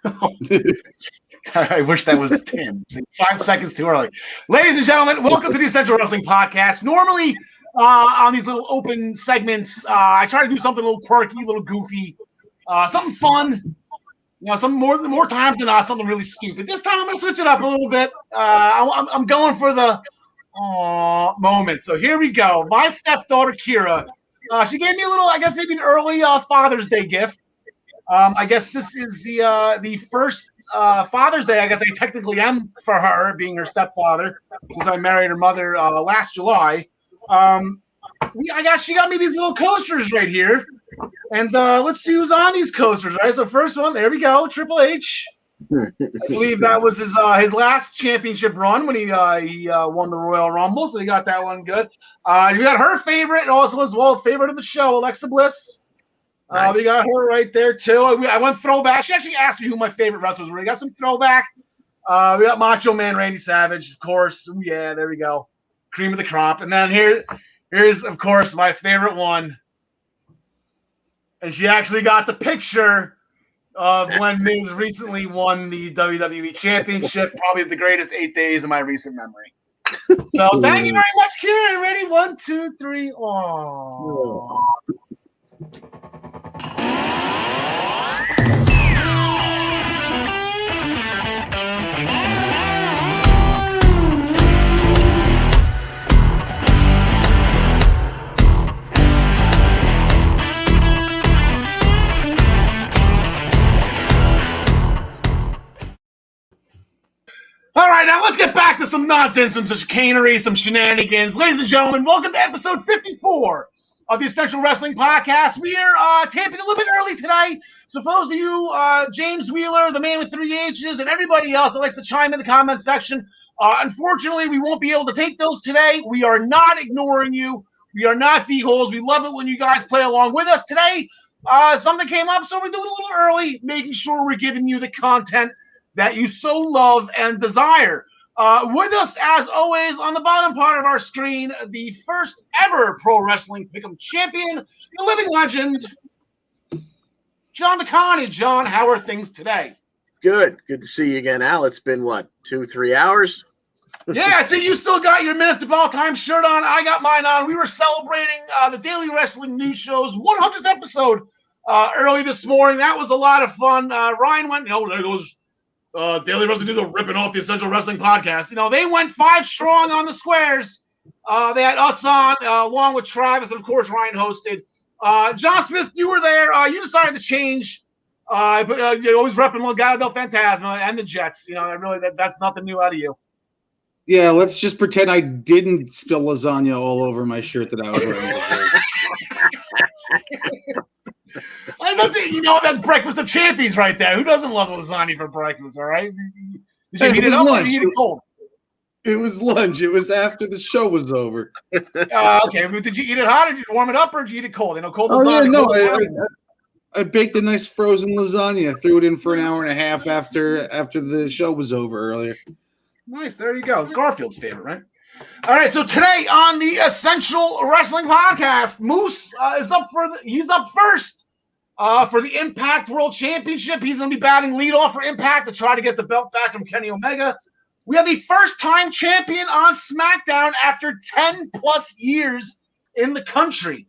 I wish that was Tim. 5 seconds too early. Ladies and gentlemen, welcome to the Essential Wrestling Podcast. Normally, on these little open segments, I try to do something a little quirky, a little goofy, something fun. Some more times than not, something really stupid. This time, I'm going to switch it up a little bit. I'm going for the moment. So here we go. My stepdaughter, Kira, she gave me a little, I guess maybe an early Father's Day gift. I guess this is the first Father's Day, I guess I technically am for her, being her stepfather, since I married her mother last July. She got me these little coasters right here, and let's see who's on these coasters. Right, so first one, there we go, Triple H. I believe that was his last championship run when he won the Royal Rumble, so he got that one good. We got her favorite, and also as well favorite of the show, Alexa Bliss. Nice. We got her right there, too. I went throwback. She actually asked me who my favorite wrestlers were. We got some throwback. We got Macho Man Randy Savage, of course. Ooh, yeah, there we go. Cream of the crop. And then here's, of course, my favorite one. And she actually got the picture of when Miz recently won the WWE Championship, probably the greatest 8 days of my recent memory. So thank you very much, Kira. Ready? 1, 2, 3. Aww. All right, now let's get back to some nonsense, some chicanery, some shenanigans. Ladies and gentlemen, welcome to episode 54 of the Essential Wrestling Podcast. We are taping a little bit early today, so for those of you, James Wheeler, the man with 3 H's, and everybody else that likes to chime in the comments section, unfortunately, we won't be able to take those today. We are not ignoring you. We are not D-holes. We love it when you guys play along with us. Today, something came up, so we're doing it a little early, making sure we're giving you the content that you so love and desire. With us, as always, on the bottom part of our screen, the first ever Pro Wrestling Pick'em champion, the living legend, John the Connie. John, how are things today? Good to see you again, Al. It's been, 2-3 hours? Yeah, I see you still got your Minutes to Ball Time shirt on. I got mine on. We were celebrating the Daily Wrestling News Show's 100th episode early this morning. That was a lot of fun. Ryan went, there goes Daily Wrestling News are ripping off the Essential Wrestling Podcast. They went 5 strong on the squares. They had us on, along with Travis, and of course Ryan hosted. John Smith, you were there. You decided to change, but you're always repping Legado del Fantasma and the Jets. That's nothing new out of you. Yeah, let's just pretend I didn't spill lasagna all over my shirt that I was wearing. That's breakfast of champions right there. Who doesn't love lasagna for breakfast, all right? Did you eat it up lunch. Or did you eat it cold? It was lunch. It was after the show was over. Okay, but did you eat it hot, or did you warm it up, or did you eat it cold? Cold lasagna. I baked a nice frozen lasagna. Threw it in for an hour and a half after the show was over earlier. Nice. There you go. It's Garfield's favorite, right? All right, so today on the Essential Wrestling Podcast, Moose is he's up first for the Impact World Championship. He's going to be batting leadoff for Impact to try to get the belt back from Kenny Omega. We have the first-time champion on SmackDown after 10-plus years in the country.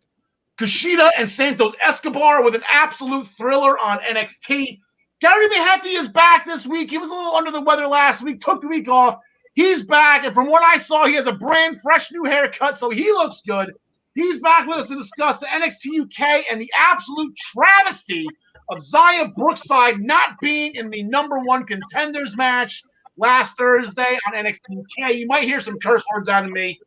Kushida and Santos Escobar with an absolute thriller on NXT. Gary Mehaffy is back this week. He was a little under the weather last week, took the week off. He's back, and from what I saw, he has a brand fresh new haircut, so he looks good. He's back with us to discuss the NXT UK and the absolute travesty of Xia Brookside not being in the number 1 contenders match last Thursday on NXT UK. You might hear some curse words out of me.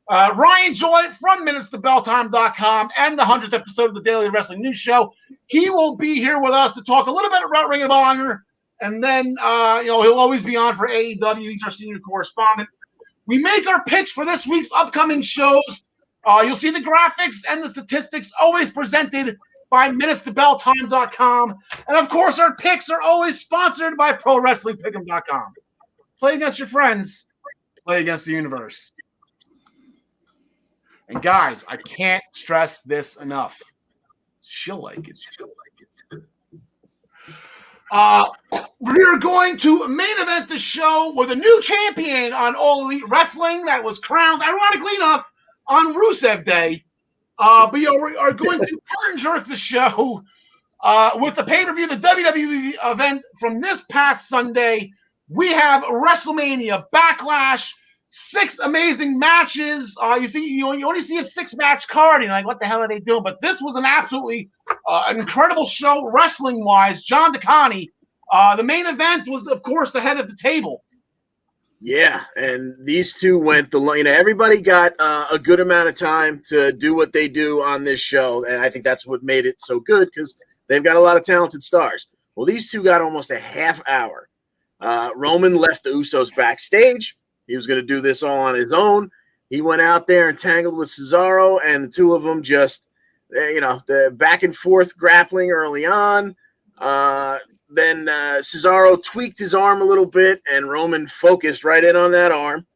Ryan Joy from MinutesToBellTime.com and the 100th episode of the Daily Wrestling News Show. He will be here with us to talk a little bit about Ring of Honor. And then, he'll always be on for AEW. He's our senior correspondent. We make our picks for this week's upcoming shows. You'll see the graphics and the statistics always presented by MinutesToBellTime.com. And, of course, our picks are always sponsored by ProWrestlingPick'em.com. Play against your friends. Play against the universe. And, guys, I can't stress this enough. She'll like it. we're going to main event the show with a new champion on All Elite Wrestling that was crowned, ironically enough, on Rusev Day. But we are going to curtain jerk the show with the pay-per-view, the WWE event from this past Sunday. We have WrestleMania Backlash, 6 amazing matches. You only see a 6-match card, and you're like, what the hell are they doing? But this was an absolutely incredible show wrestling-wise. John DeConnie. The main event was, of course, the head of the table. Yeah, and these two went everybody got a good amount of time to do what they do on this show, and I think that's what made it so good because they've got a lot of talented stars. Well, these two got almost a half hour. Roman left the Usos backstage. He was going to do this all on his own. He went out there and tangled with Cesaro, and the two of them just, the back and forth grappling early on. Then Cesaro tweaked his arm a little bit, and Roman focused right in on that arm.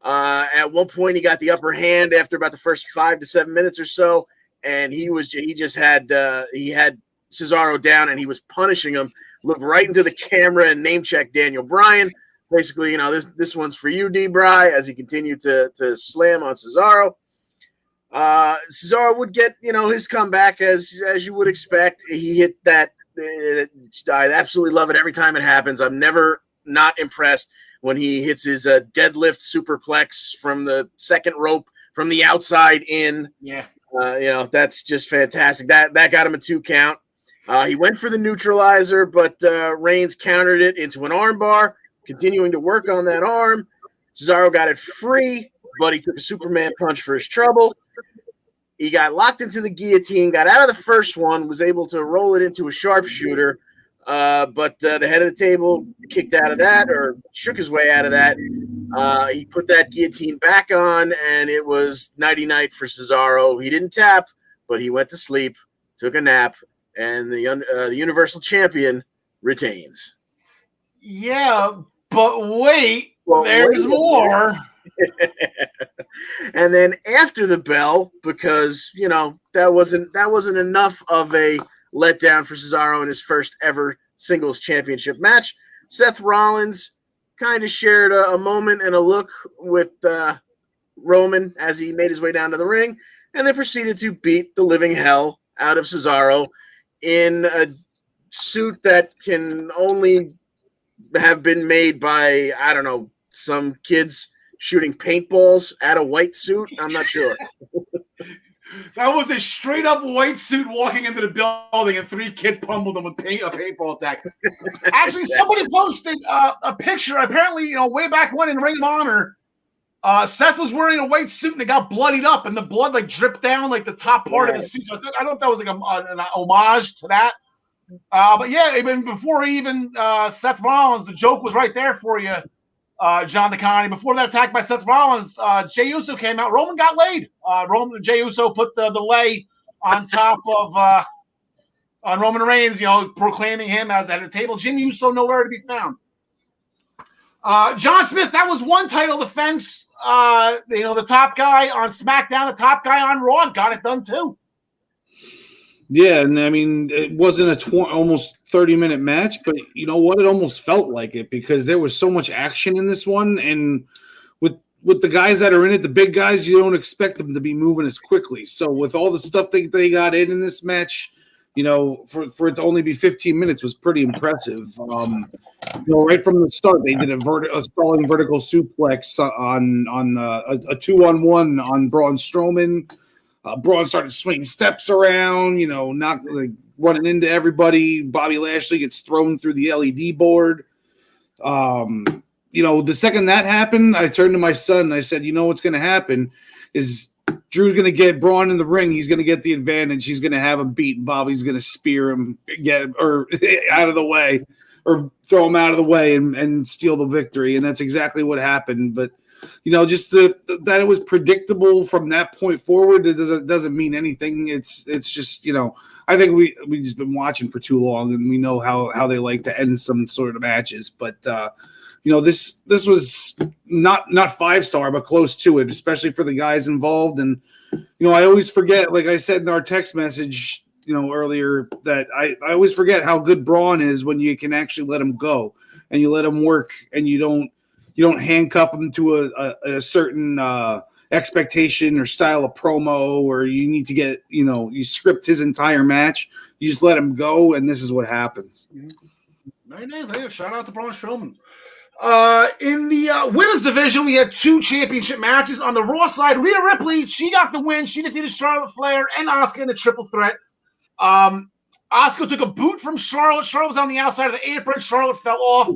At one point, he got the upper hand after about the first 5 to 7 minutes or so, and he had Cesaro down, and he was punishing him. Looked right into the camera and name checked Daniel Bryan. Basically, this one's for you, D-Bry, as he continued to slam on Cesaro. Cesaro would get his comeback as you would expect. He hit that. I absolutely love it every time it happens. I'm never not impressed when he hits his deadlift superplex from the second rope from the outside in. Yeah. That's just fantastic. That got him a 2 count. He went for the neutralizer, but Reigns countered it into an armbar, continuing to work on that arm. Cesaro got it free, but he took a Superman punch for his trouble. He got locked into the guillotine, got out of the first one, was able to roll it into a sharpshooter, but the head of the table kicked out of that or shook his way out of that. He put that guillotine back on, and it was nighty-night for Cesaro. He didn't tap, but he went to sleep, took a nap, and the Universal Champion retains. Yeah, but wait, there's more. And then after the bell, because that wasn't enough of a letdown for Cesaro in his first ever singles championship match, Seth Rollins kind of shared a moment and a look with Roman as he made his way down to the ring, and then proceeded to beat the living hell out of Cesaro in a suit that can only have been made by, I don't know, some kids shooting paintballs at a white suit. I'm not sure. That was a straight up white suit walking into the building, and 3 kids pummeled him with a paintball attack. Actually, somebody posted a picture. Apparently, way back when in Ring of Honor, Seth was wearing a white suit and it got bloodied up, and the blood dripped down the top part of the suit. So I don't know if that was an homage to that. But yeah, even before Seth Rollins, the joke was right there for you. John DeConnie. Before that attack by Seth Rollins, Jey Uso came out. Roman got laid. Jey Uso put the lay on top of on Roman Reigns, proclaiming him as at the table. Jimmy Uso nowhere to be found. John Smith, that was one title defense. The top guy on SmackDown, the top guy on Raw got it done too. Yeah, and I mean, it wasn't almost 30-minute match, but you know what? It almost felt like it because there was so much action in this one, and with the guys that are in it, the big guys, you don't expect them to be moving as quickly. So with all the stuff they got in this match, for it to only be 15 minutes was pretty impressive. Right from the start, they did a stalling vertical suplex on a 2-on-1 on Braun Strowman. Braun started swinging steps around, not running into everybody. Bobby Lashley gets thrown through the LED board. The second that happened, I turned to my son and I said, what's going to happen is Drew's going to get Braun in the ring. He's going to get the advantage. He's going to have him beat. Bobby's going to spear him, out of the way, or throw him out of the way and steal the victory. And that's exactly what happened. But just that it was predictable from that point forward, it doesn't mean anything. It's just, I think we just been watching for too long, and we know how they like to end some sort of matches. But this was not 5-star, but close to it, especially for the guys involved. And I always forget, like I said in our text message, earlier that I always forget how good Braun is when you can actually let him go and you let him work and you don't handcuff him to a certain expectation or style of promo, or you need to get, you script his entire match. You just let him go, and this is what happens. Very nice. Shout out to Braun Strowman. In the women's division, we had 2 championship matches. On the Raw side, Rhea Ripley, she got the win. She defeated Charlotte Flair and Asuka in a triple threat. Asuka took a boot from Charlotte. Charlotte was on the outside of the apron. Charlotte fell off.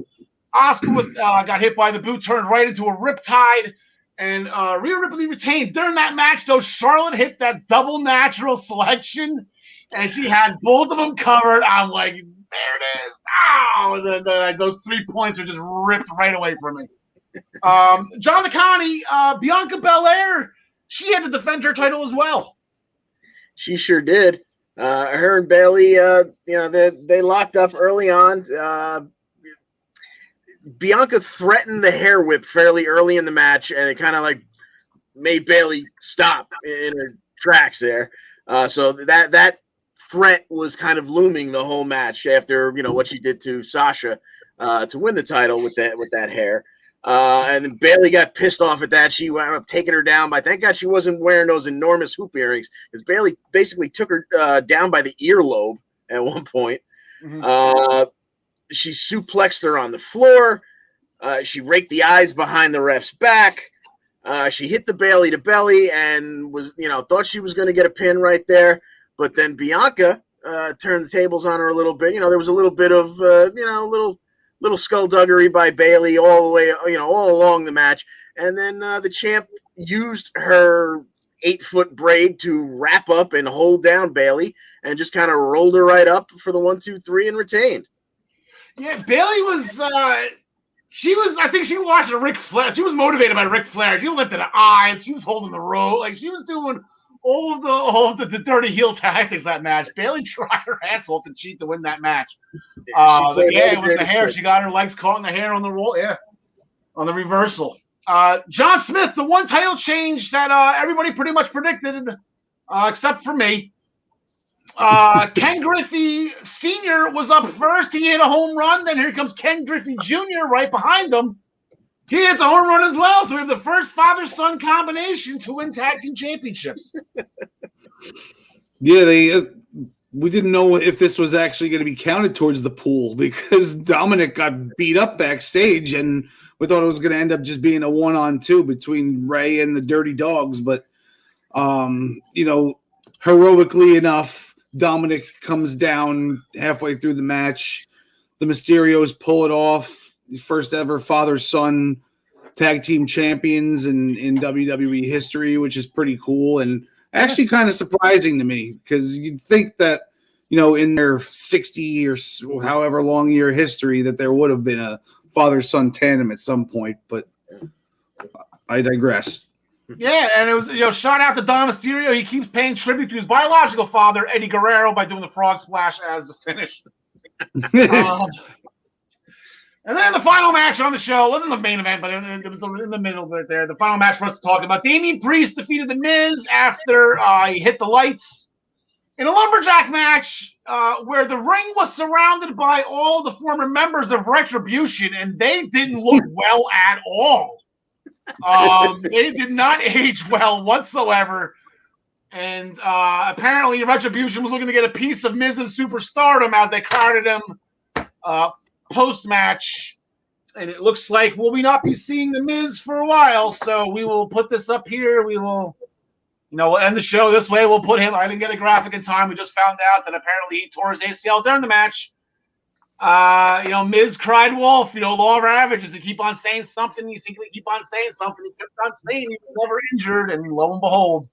Asuka got hit by the boot, turned right into a riptide, and Rhea Ripley retained. During that match, though, Charlotte hit that double natural selection, and she had both of them covered. I'm like, there it is. Oh, those 3 points are just ripped right away from me. John LeConte, Bianca Belair, she had to defend her title as well. She sure did. Her and Bayley, they locked up early on. Bianca threatened the hair whip fairly early in the match, and it kind of like made Bayley stop in her tracks there. So that threat was kind of looming the whole match after what she did to Sasha to win the title with that hair. And then Bayley got pissed off at that. She wound up taking her down by. Thank God she wasn't wearing those enormous hoop earrings, because Bayley basically took her down by the earlobe at one point. Mm-hmm. She suplexed her on the floor. She raked the eyes behind the ref's back. She hit the Bayley to belly and was, thought she was going to get a pin right there. But then Bianca turned the tables on her a little bit. There was a little bit of, little skullduggery by Bayley all the way, all along the match. And then the champ used her 8-foot braid to wrap up and hold down Bayley and just kind of rolled her right up for the 1, 2, 3 and retained. Yeah, Bayley was, I think she was watching Ric Flair. She was motivated by Ric Flair. She lifted her eyes. She was holding the rope. Like, she was doing all of the dirty heel tactics that match. Bayley tried her asshole to cheat to win that match. It was the hair. She got her legs caught in the hair on the roll. Yeah, on the reversal. John Smith, the one title change that everybody pretty much predicted, except for me. Ken Griffey Sr. was up first. He hit a home run. Then here comes Ken Griffey Jr. right behind him. He hits a home run as well. So we have the first father-son combination to win tag team championships. Yeah, we didn't know if this was actually going to be counted towards the pool, because Dominic got beat up backstage, and we thought it was going to end up just being a 1-on-2 between Ray and the Dirty Dogs. But, heroically enough, Dominic comes down halfway through the match. The Mysterios pull it off. First ever father-son tag team champions in WWE history, which is pretty cool and actually kind of surprising to me, because you'd think that, in their 60 or however long year history, that there would have been a father-son tandem at some point, but I digress. Yeah, and it was, shout out to Dom Mysterio. He keeps paying tribute to his biological father, Eddie Guerrero, by doing the frog splash as the finish. And then the final match on the show wasn't the main event, but it was in the middle right there. The final match for us to talk about. Damian Priest defeated The Miz after he hit the lights in a lumberjack match where the ring was surrounded by all the former members of Retribution, and they didn't look well at all. They did not age well whatsoever. And apparently Retribution was looking to get a piece of Miz's superstardom as they crowded him post-match, and it looks like will we not be seeing The Miz for a while, so we will put this up here. We will, we'll end the show this way. We'll put him, I didn't get a graphic in time. We just found out that apparently he tore his ACL during the match. Miz cried wolf, law of averages. You keep on saying something, you keep on saying something. He kept on saying he was never injured, and lo and behold,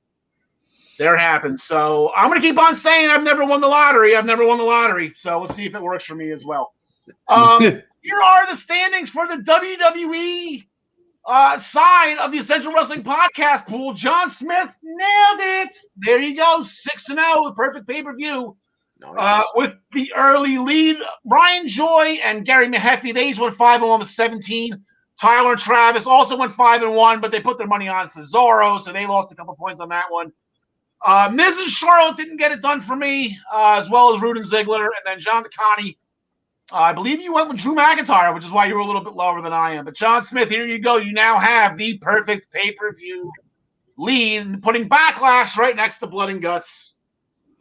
there it happened. So I'm going to keep on saying I've never won the lottery. So we'll see if it works for me as well. Here are the standings for the WWE side of the Essential Wrestling Podcast pool. John Smith nailed it. There you go, 6-0, perfect pay-per-view. With the early lead, Ryan Joy and Gary Mehaffy, they each went 5-1 with 17. Tyler and Travis also went 5-1, but they put their money on Cesaro, so they lost a couple points on that one. Mrs. Charlotte didn't get it done for me, as well as Rude and Ziggler, and then John DeConnie. I believe you went with Drew McIntyre, which is why you were a little bit lower than I am. But John Smith, here you go. You now have the perfect pay-per-view lead, putting Backlash right next to Blood and Guts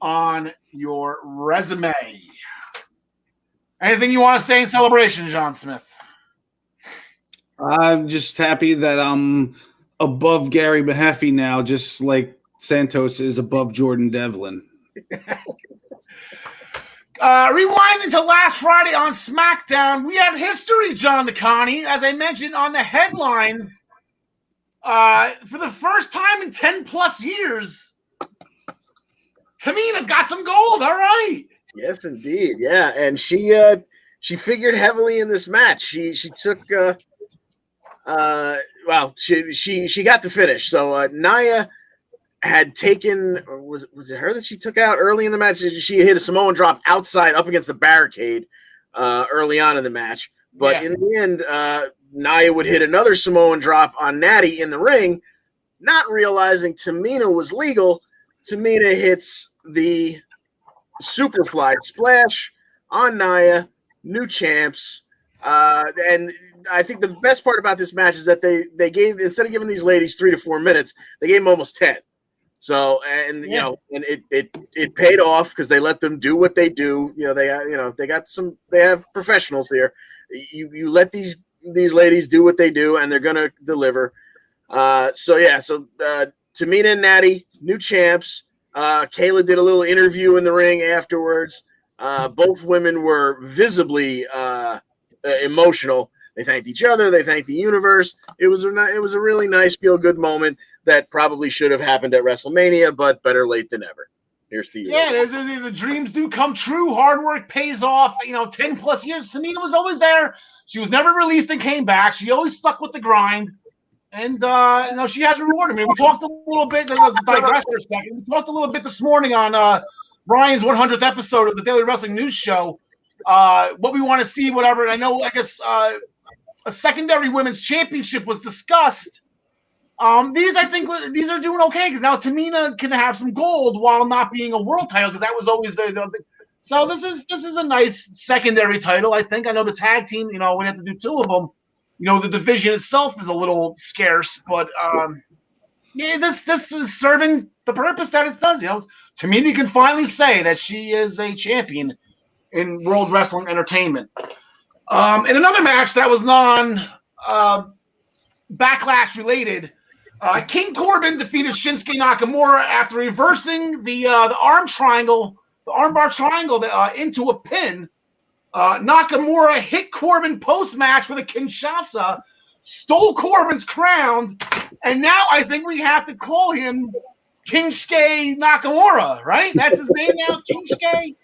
on your resume. Anything you want to say in celebration, John Smith? I'm just happy that I'm above Gary Mehaffy now, just like Santos is above Jordan Devlin. Rewinding to last Friday on SmackDown, we have history, John DeConnie. As I mentioned on the headlines, for the first time in 10-plus years, Tamina's got some gold. All right. Yes, indeed. Yeah, and she figured heavily in this match. She took she got the finish. So Nia had taken, was it her that she took out early in the match? She hit a Samoan drop outside up against the barricade early on in the match. But in the end, Nia would hit another Samoan drop on Natty in the ring, not realizing Tamina was legal. Tamina hits the Superfly splash on Nia, new champs. And I think the best part about this match is that they gave, instead of giving these ladies 3 to 4 minutes, they gave them almost 10. So, and you know, and it paid off because they let them do what they do. They have professionals here. You let these ladies do what they do, and they're gonna deliver. So Tamina and Natty, new champs. Kayla did a little interview in the ring afterwards. Both women were visibly emotional. They thanked each other. They thanked the universe. It was a really nice, feel-good moment that probably should have happened at WrestleMania, but better late than never. Here's to you. Yeah, the dreams do come true. Hard work pays off. 10-plus years. Tamina was always there. She was never released and came back. She always stuck with the grind. And she has rewarded me. We talked a little bit. Let's digress for a second. We talked a little bit this morning on Brian's 100th episode of the Daily Wrestling News Show. What we want to see, whatever. And I guess a secondary women's championship was discussed. These are doing okay because now Tamina can have some gold while not being a world title because that was always so this is a nice secondary title. I think. I know the tag team. We have to do 2 of them. The division itself is a little scarce, but this is serving the purpose that it does. Tamina can finally say that she is a champion in World Wrestling Entertainment. In another match that was Backlash related, King Corbin defeated Shinsuke Nakamura after reversing the armbar triangle into a pin. Nakamura hit Corbin post-match with a Kinshasa, stole Corbin's crown, and now I think we have to call him Kingsuke Nakamura, right? That's his name now, Kingsuke?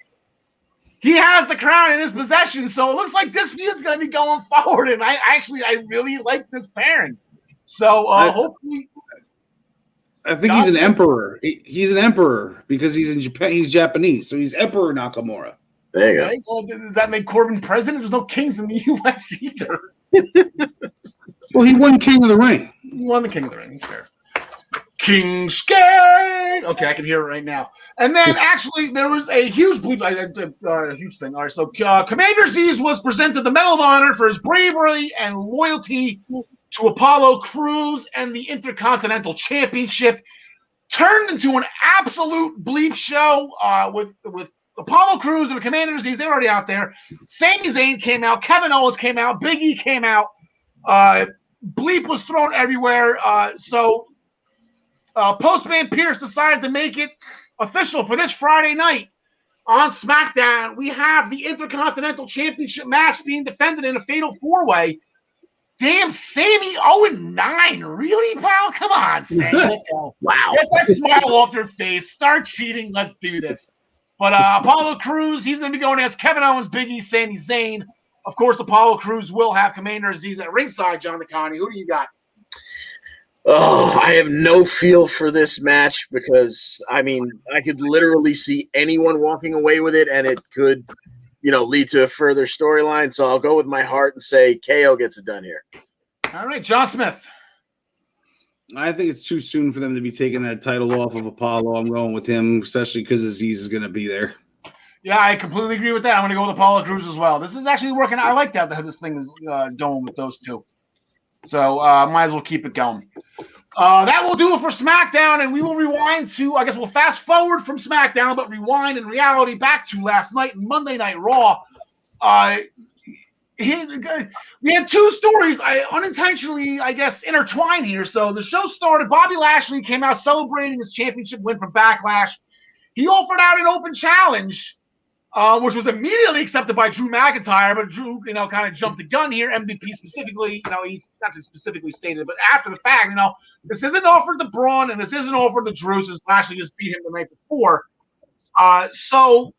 He has the crown in his possession, so it looks like this feud's going to be going forward, and I really like this pairing. So hopefully... I think he's an emperor. He's an emperor because he's in Japan. He's Japanese, so he's Emperor Nakamura. There you go. Right? Well, does that make Corbin president? There's no kings in the U.S. either. Well, he won King of the Ring. He won the King of the Ring. That's fair. Kingsuke. Okay, I can hear it right now. And then actually, there was a huge huge thing. All right, so Commander Aziz was presented the Medal of Honor for his bravery and loyalty to Apollo Crews, and the Intercontinental Championship turned into an absolute bleep show with Apollo Crews and Commander Aziz. They're already out there. Sami Zayn came out. Kevin Owens came out. Big E came out. Bleep was thrown everywhere. So Postman Pierce decided to make it official for this Friday night on SmackDown. We have the Intercontinental Championship match being defended in a fatal 4-way. Damn, Sammy 0-9. Really, pal? Come on, Sammy. Let's go. Wow. Get that smile off your face. Start cheating. Let's do this. But Apollo Crews, he's going to be going against Kevin Owens, Big E, Sami Zayn. Of course, Apollo Crews will have Commander Aziz at ringside, John DeConnie. Who do you got? Oh, I have no feel for this match because, I could literally see anyone walking away with it, and it could – lead to a further storyline. So I'll go with my heart and say KO gets it done here. All right, John Smith. I think it's too soon for them to be taking that title off of Apollo. I'm going with him, especially because Aziz is going to be there. Yeah, I completely agree with that. I'm going to go with Apollo Crews as well. This is actually working. I like that this thing is going with those two. So might as well keep it going. That will do it for SmackDown, and we will rewind to, I guess we'll fast forward from SmackDown, but rewind in reality back to last night, Monday Night Raw. We had two stories unintentionally, I guess, intertwined here. So the show started. Bobby Lashley came out celebrating his championship win from Backlash. He offered out an open challenge, which was immediately accepted by Drew McIntyre. But Drew, kind of jumped the gun here. MVP specifically, he's not just specifically stated, but after the fact, this isn't offered to Braun and this isn't offered to Drew since Lashley just beat him the night before. So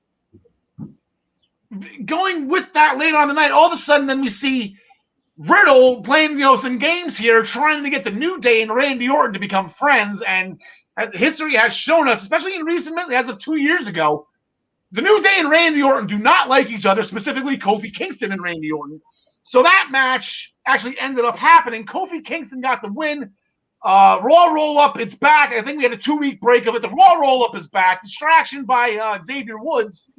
going with that later on in the night, all of a sudden then we see Riddle playing, some games here, trying to get the New Day and Randy Orton to become friends. And history has shown us, especially in recent months, as of 2 years ago, the New Day and Randy Orton do not like each other, specifically Kofi Kingston and Randy Orton. So that match actually ended up happening. Kofi Kingston got the win. Raw roll-up, it's back. I think we had a 2-week break of it. The Raw roll-up is back. Distraction by Xavier Woods.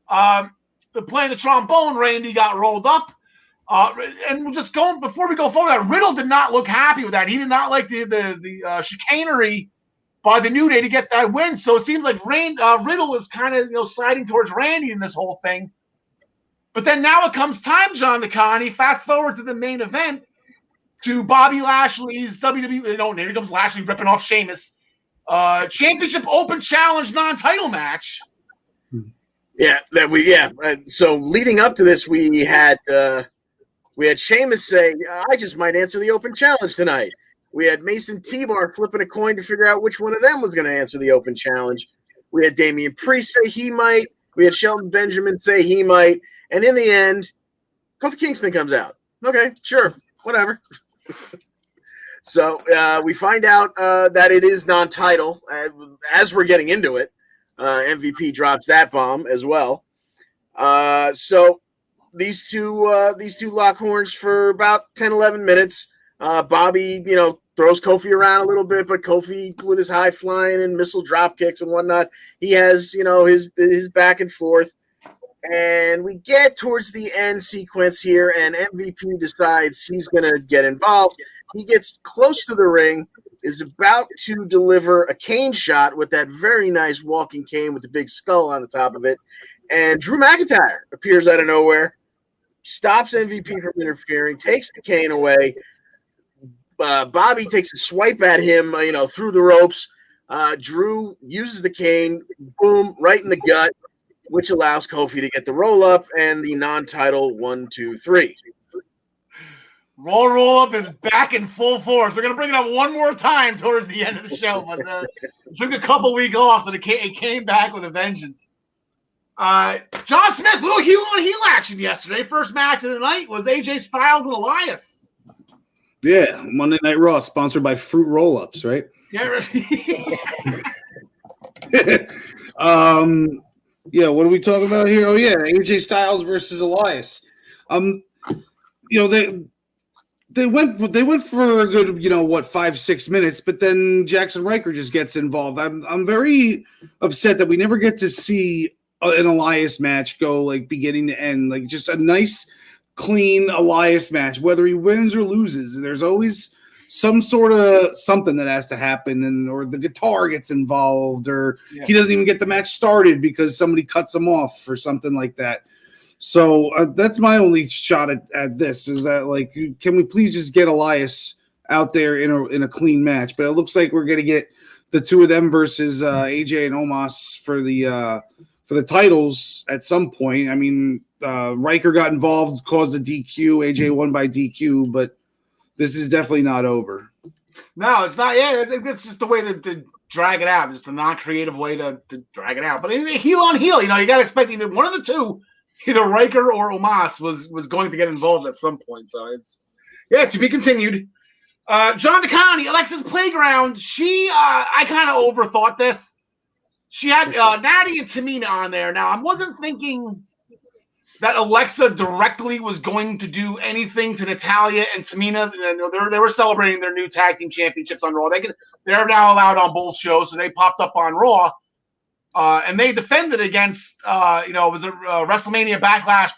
Playing the trombone, Randy got rolled up. And we're just going, before we go forward, Riddle did not look happy with that. He did not like the chicanery by the New Day to get that win. So it seems like Riddle is kind of siding towards Randy in this whole thing. But then now it comes time, John DeConnie. Fast forward to the main event, to Bobby Lashley's WWE. Here comes Lashley ripping off Sheamus. Championship Open Challenge non-title match. So leading up to this, we had Sheamus say, "I just might answer the Open Challenge tonight." We had Mason T-Bar flipping a coin to figure out which one of them was going to answer the Open Challenge. We had Damian Priest say he might. We had Shelton Benjamin say he might. And in the end, Kofi Kingston comes out. Okay, sure, whatever. So we find out that it is non-title as we're getting into it. MVP drops that bomb as well. So these two lock horns for about 10, 11 minutes. Bobby, throws Kofi around a little bit, but Kofi with his high flying and missile drop kicks and whatnot, he has, his back and forth. And we get towards the end sequence here, and MVP decides he's going to get involved. He gets close to the ring, is about to deliver a cane shot with that very nice walking cane with the big skull on the top of it. And Drew McIntyre appears out of nowhere, stops MVP from interfering, takes the cane away. Bobby takes a swipe at him, through the ropes. Drew uses the cane, boom, right in the gut, which allows Kofi to get the roll-up and the non-title 1, 2, 3. Roll-up is back in full force. We're going to bring it up one more time towards the end of the show, but it took a couple weeks off, so it came back with a vengeance. John Smith, little heel-on-heel action yesterday. First match of the night was AJ Styles and Elias. Yeah, Monday Night Raw, sponsored by Fruit Roll-Ups, right? Yeah. Yeah, what are we talking about here? Oh, yeah, AJ Styles versus Elias. They went for a good, 5-6 minutes, but then Jackson Riker just gets involved. I'm very upset that we never get to see an Elias match go like beginning to end, like just a nice, clean Elias match. Whether he wins or loses, there's always some sort of something that has to happen, or the guitar gets involved, or he doesn't even get the match started because somebody cuts him off or something like that. So that's my only shot at this, is that, like, can we please just get Elias out there in a clean match? But it looks like we're going to get the two of them versus AJ and Omos for the titles at some point. I mean, Riker got involved, caused a DQ. AJ won by DQ, but this is definitely not over. No, it's not. Yeah, I think that's just the way to drag it out. Just a non-creative way to drag it out. But heel on heel, you got to expect either one of the two, either Riker or Omos, was going to get involved at some point. So it's, to be continued. John DeConnie, Alexa's Playground. I kind of overthought this. She had Natty and Tamina on there. Now, I wasn't thinking that Alexa directly was going to do anything to Natalya and Tamina. They were celebrating their new tag team championships on Raw. They're now allowed on both shows, so they popped up on Raw. And they defended against, it was a WrestleMania Backlash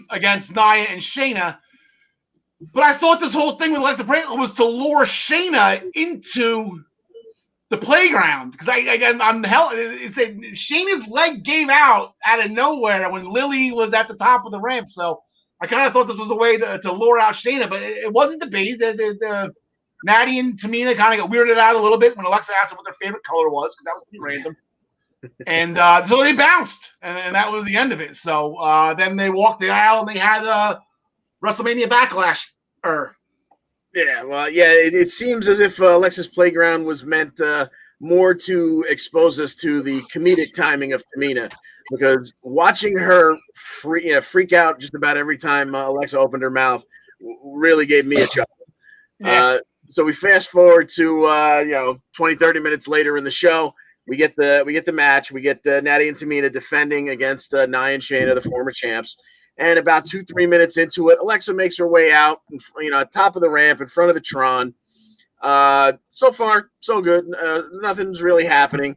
against Nia and Shayna. But I thought this whole thing with Alexa Bliss was to lure Shayna into the playground, because Shayna's leg gave out of nowhere when Lily was at the top of the ramp. So I kind of thought this was a way to lure out Shayna, but it wasn't to be. The Natty and Tamina kind of got weirded out a little bit when Alexa asked them what their favorite color was, because that was pretty random. And so they bounced, and that was the end of it. So then they walked the aisle and they had WrestleMania Backlash. Yeah, well, it seems as if Alexa's Playground was meant more to expose us to the comedic timing of Tamina, because watching her freak out just about every time Alexa opened her mouth really gave me a chuckle. Yeah. So we fast forward to 20, 30 minutes later in the show. We get the match. We get Natty and Tamina defending against Nia and Shayna, the former champs. And about 2-3 minutes into it, Alexa makes her way out, top of the ramp in front of the Tron. So far, so good. Nothing's really happening.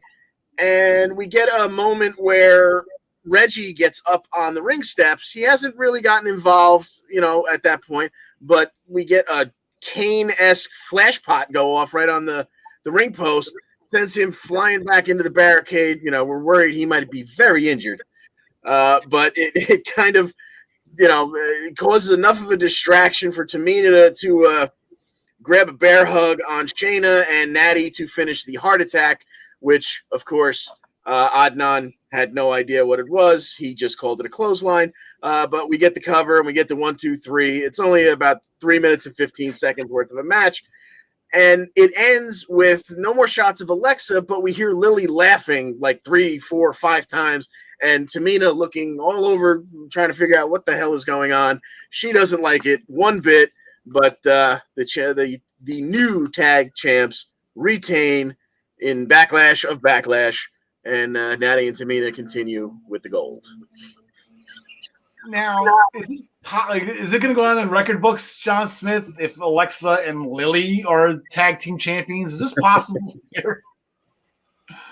And we get a moment where Reggie gets up on the ring steps. He hasn't really gotten involved, at that point. But we get a Kane-esque flash pot go off right on the ring post. Sends him flying back into the barricade. We're worried he might be very injured. But it kind of, it causes enough of a distraction for Tamina to grab a bear hug on Shayna and Natty to finish the heart attack, which, of course, Adnan had no idea what it was. He just called it a clothesline. But we get the cover and we get the 1, 2, 3. It's only about 3 minutes and 15 seconds worth of a match. And it ends with no more shots of Alexa, but we hear Lily laughing like 3, 4, 5 times, and Tamina looking all over, trying to figure out what the hell is going on. She doesn't like it one bit, but the new tag champs retain in Backlash of Backlash, and Natty and Tamina continue with the gold. Now, is it going to go on in record books, John Smith, if Alexa and Lily are tag team champions? Is this possible here?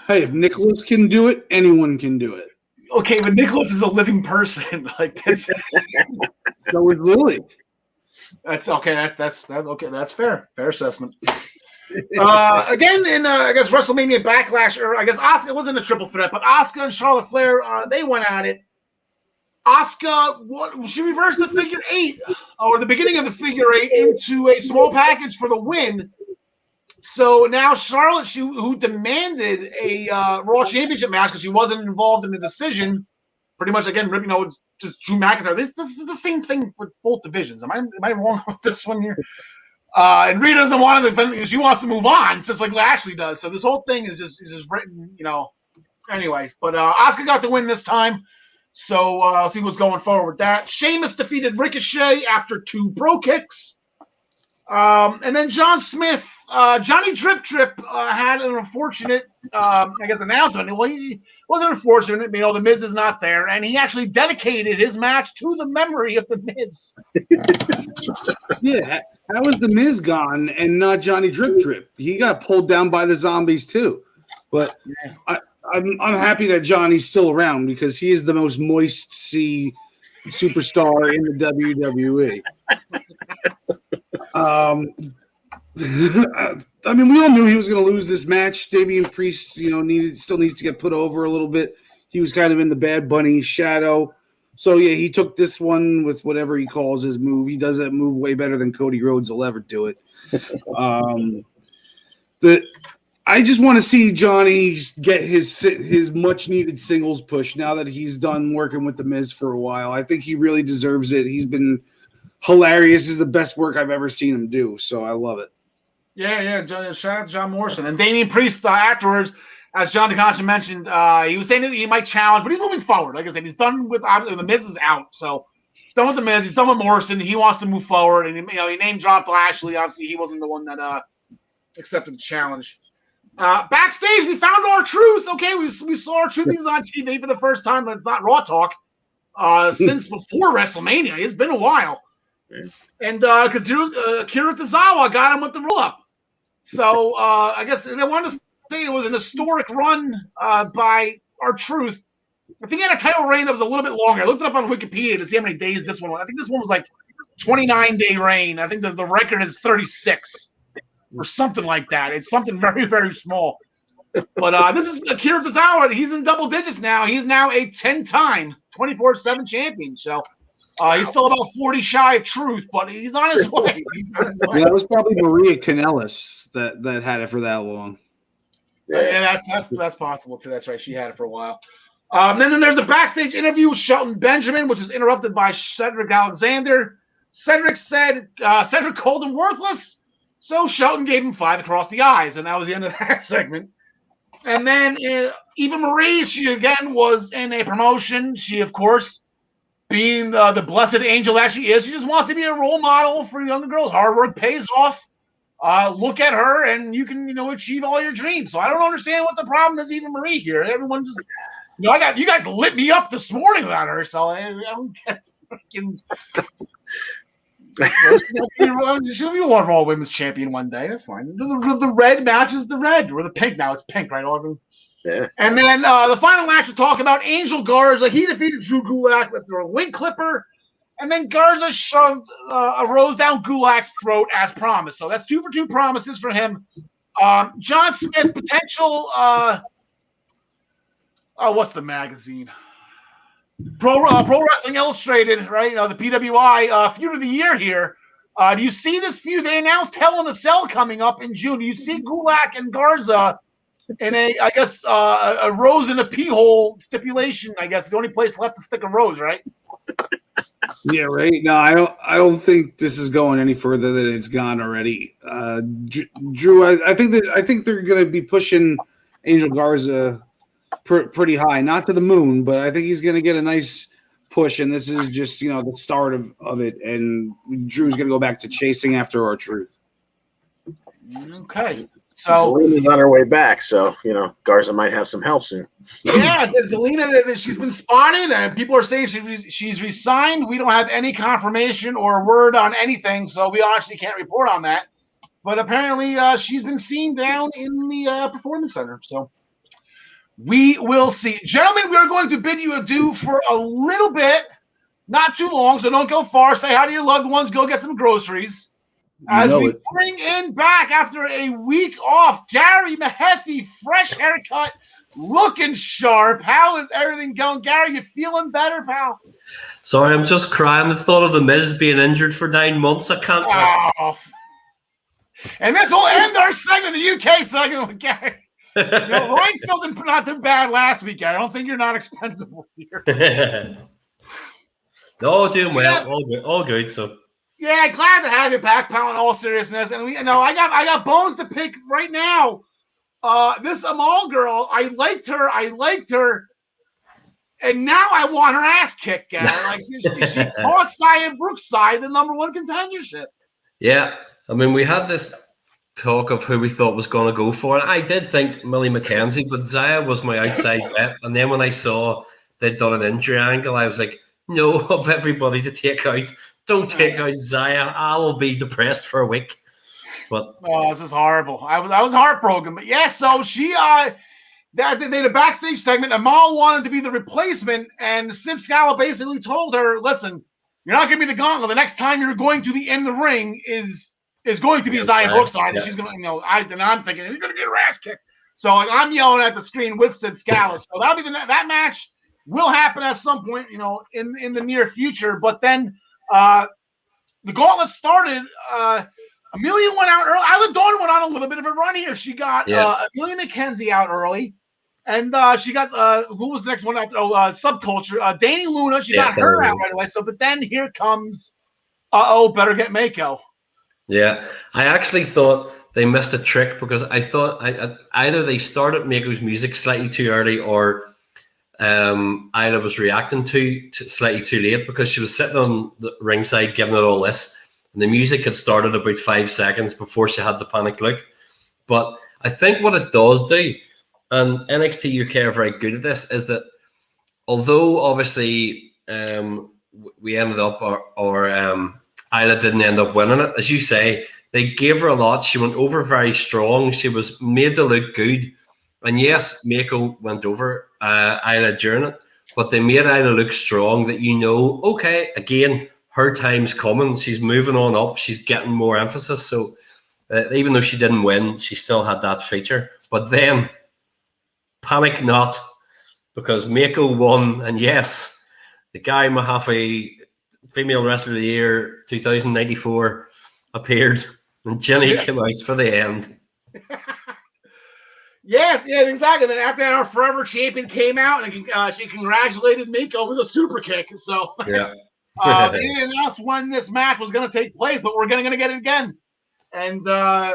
Hey, if Nicholas can do it, anyone can do it. Okay, but Nicholas is a living person. That's so is Lily. That's okay. That's okay. That's fair. Fair assessment. Again, in I guess WrestleMania Backlash, or I guess Asuka, it wasn't a triple threat, but Asuka and Charlotte Flair, they went at it. Asuka, she reversed the figure 8, or the beginning of the figure 8, into a small package for the win. So now Charlotte, who demanded a Raw Championship match because she wasn't involved in the decision, pretty much again, just Drew McIntyre. This is the same thing for both divisions. Am I wrong with this one here? And Rhea doesn't want to defend because she wants to move on, just like Lashley does. So this whole thing is just written, Anyway, but Asuka got the win this time. So I'll see what's going forward with that. Sheamus defeated Ricochet after 2 bro kicks. And then John Smith, Johnny Drip had an unfortunate, announcement. Well, it wasn't unfortunate. The Miz is not there. And he actually dedicated his match to the memory of the Miz. Yeah, how was the Miz gone and not Johnny Drip? He got pulled down by the zombies too. But yeah. I'm happy that Johnny's still around because he is the most moist sea superstar in the WWE. We all knew he was going to lose this match. Damian Priest, still needs to get put over a little bit. He was kind of in the Bad Bunny shadow. So, yeah, he took this one with whatever he calls his move. He does that move way better than Cody Rhodes will ever do it. I just want to see Johnny get his much-needed singles push now that he's done working with The Miz for a while. I think he really deserves it. He's been hilarious. This is the best work I've ever seen him do, so I love it. Yeah. Shout out to John Morrison. And Damian Priest afterwards, as John DeConcha mentioned, he was saying that he might challenge, but he's moving forward. Like I said, he's done with The Miz is out, so done with The Miz. He's done with Morrison. He wants to move forward, and he name dropped Lashley. Obviously, he wasn't the one that accepted the challenge. Backstage, we found R-Truth. Okay, we saw R-Truth. He was on TV for the first time, but it's not Raw Talk. Since before WrestleMania. It's been a while. And because Akira Tozawa got him with the roll-up. So I guess they wanted to say it was an historic run by R-Truth. I think he had a title reign that was a little bit longer. I looked it up on Wikipedia to see how many days this one was. I think this one was like 29-day reign. I think the record is 36 or something like that. It's something very, very small. But this is Akira Tozawa. He's in double digits now. He's now a 10-time 24/7 champion. So he's still about 40 shy of Truth, but he's on his way. Yeah, that was probably Maria Kanellis that had it for that long. Yeah, that's possible too. That's right. She had it for a while. Then there's a backstage interview with Shelton Benjamin, which is interrupted by Cedric Alexander. Cedric said Cedric called him worthless, so Shelton gave him 5 across the eyes, and that was the end of that segment. And then Eva Marie, she again was in a promotion. She, of course, being the blessed angel that she is, she just wants to be a role model for younger girls. Hard work pays off. Look at her, and you can, achieve all your dreams. So I don't understand what the problem is, Eva Marie here. Everyone just, you guys lit me up this morning about her. So I don't get freaking. She'll be one Raw Women's Champion one day. That's fine. The red matches the red, or the pink now. It's pink, right, Aubrey? Yeah. And then the final match we'll talk about Angel Garza. He defeated Drew Gulak with a wing clipper, and then Garza shoved a rose down Gulak's throat as promised. So that's 2 for 2 promises for him. John Smith potential. What's the magazine? Pro Wrestling Illustrated, right? The PWI feud of the year here. Do you see this feud? They announced Hell in a Cell coming up in June. Do you see Gulak and Garza in a rose in a pee hole stipulation? I guess the only place left to stick a rose, right? Yeah, right. No, I don't think this is going any further than it's gone already. Drew, I think they're going to be pushing Angel Garza pretty high, not to the moon, but I think he's going to get a nice push, and this is just the start of it. And Drew's going to go back to chasing after R-Truth. Okay, so Zelina's on her way back, so Garza might have some help soon. Yeah, Zelina, she's been spotted, and people are saying she's resigned. We don't have any confirmation or word on anything, so we actually can't report on that. But apparently, she's been seen down in the Performance Center, so. We will see. Gentlemen, we are going to bid you adieu for a little bit, not too long, so don't go far. Say hi to your loved ones. Go get some groceries. As we bring in back after a week off, Gary Mehaffy, fresh haircut, looking sharp. How is everything going? Gary, you feeling better, pal? Sorry, I'm just crying. The thought of The Miz being injured for 9 months, I can't. Oh. And this will end our segment, the UK segment with Gary. Reinfeldt did not too bad last week. I don't think you're not expendable here. No, doing well. All good. So yeah, glad to have you back, pal. In all seriousness, and I got bones to pick right now. This Amal girl, I liked her, and now I want her ass kicked. She cost Cyan Brookside the #1 contendership. Yeah, I mean, we had this talk of who we thought was going to go for it. I did think Millie McKenzie, but Zaya was my outside bet. And then when I saw they'd done an injury angle, I was like, no, of everybody to take out, don't take out Zaya. I'll be depressed for a week. But this is horrible. I was heartbroken. But yeah, so she they had a backstage segment. Amal wanted to be the replacement, and Sid Scala basically told her, listen, you're not going to be the gauntlet. The next time you're going to be in the ring is going to be Zaya Brookside, and she's going to, and I'm thinking, you're going to get her ass kicked. So I'm yelling at the screen with Sid Scala. So that'll be that match will happen at some point, in the near future. But then the gauntlet started. Amelia went out early. Isla Dawn went on a little bit of a run here. She got Amelia McKenzie out early, and she got who was the next one after? Subculture. Danny Luna. She got her out right away. So, but then here comes better get Mako. Yeah, I actually thought they missed a trick because I thought either they started Mako's music slightly too early or Isla was reacting to slightly too late because she was sitting on the ringside giving it all this, and the music had started about 5 seconds before she had the panic look. But I think what it does do, and NXT UK are very good at this, is that although obviously we ended up, or Isla didn't end up winning it, as you say, they gave her a lot. She went over very strong. She was made to look good. And yes, Mako went over Isla during it, but they made Isla look strong, that okay, again, her time's coming. She's moving on up. She's getting more emphasis. So even though she didn't win, she still had that feature. But then, panic not, because Mako won. And yes, the guy Mehaffy, Female Wrestler of the Year 2094, appeared. And Jenny came out for the end. Yes, exactly. Then after that, our Forever Champion came out and she congratulated Mako with a super kick. So yeah. They didn't announce when this match was going to take place, but we're going to get it again. And I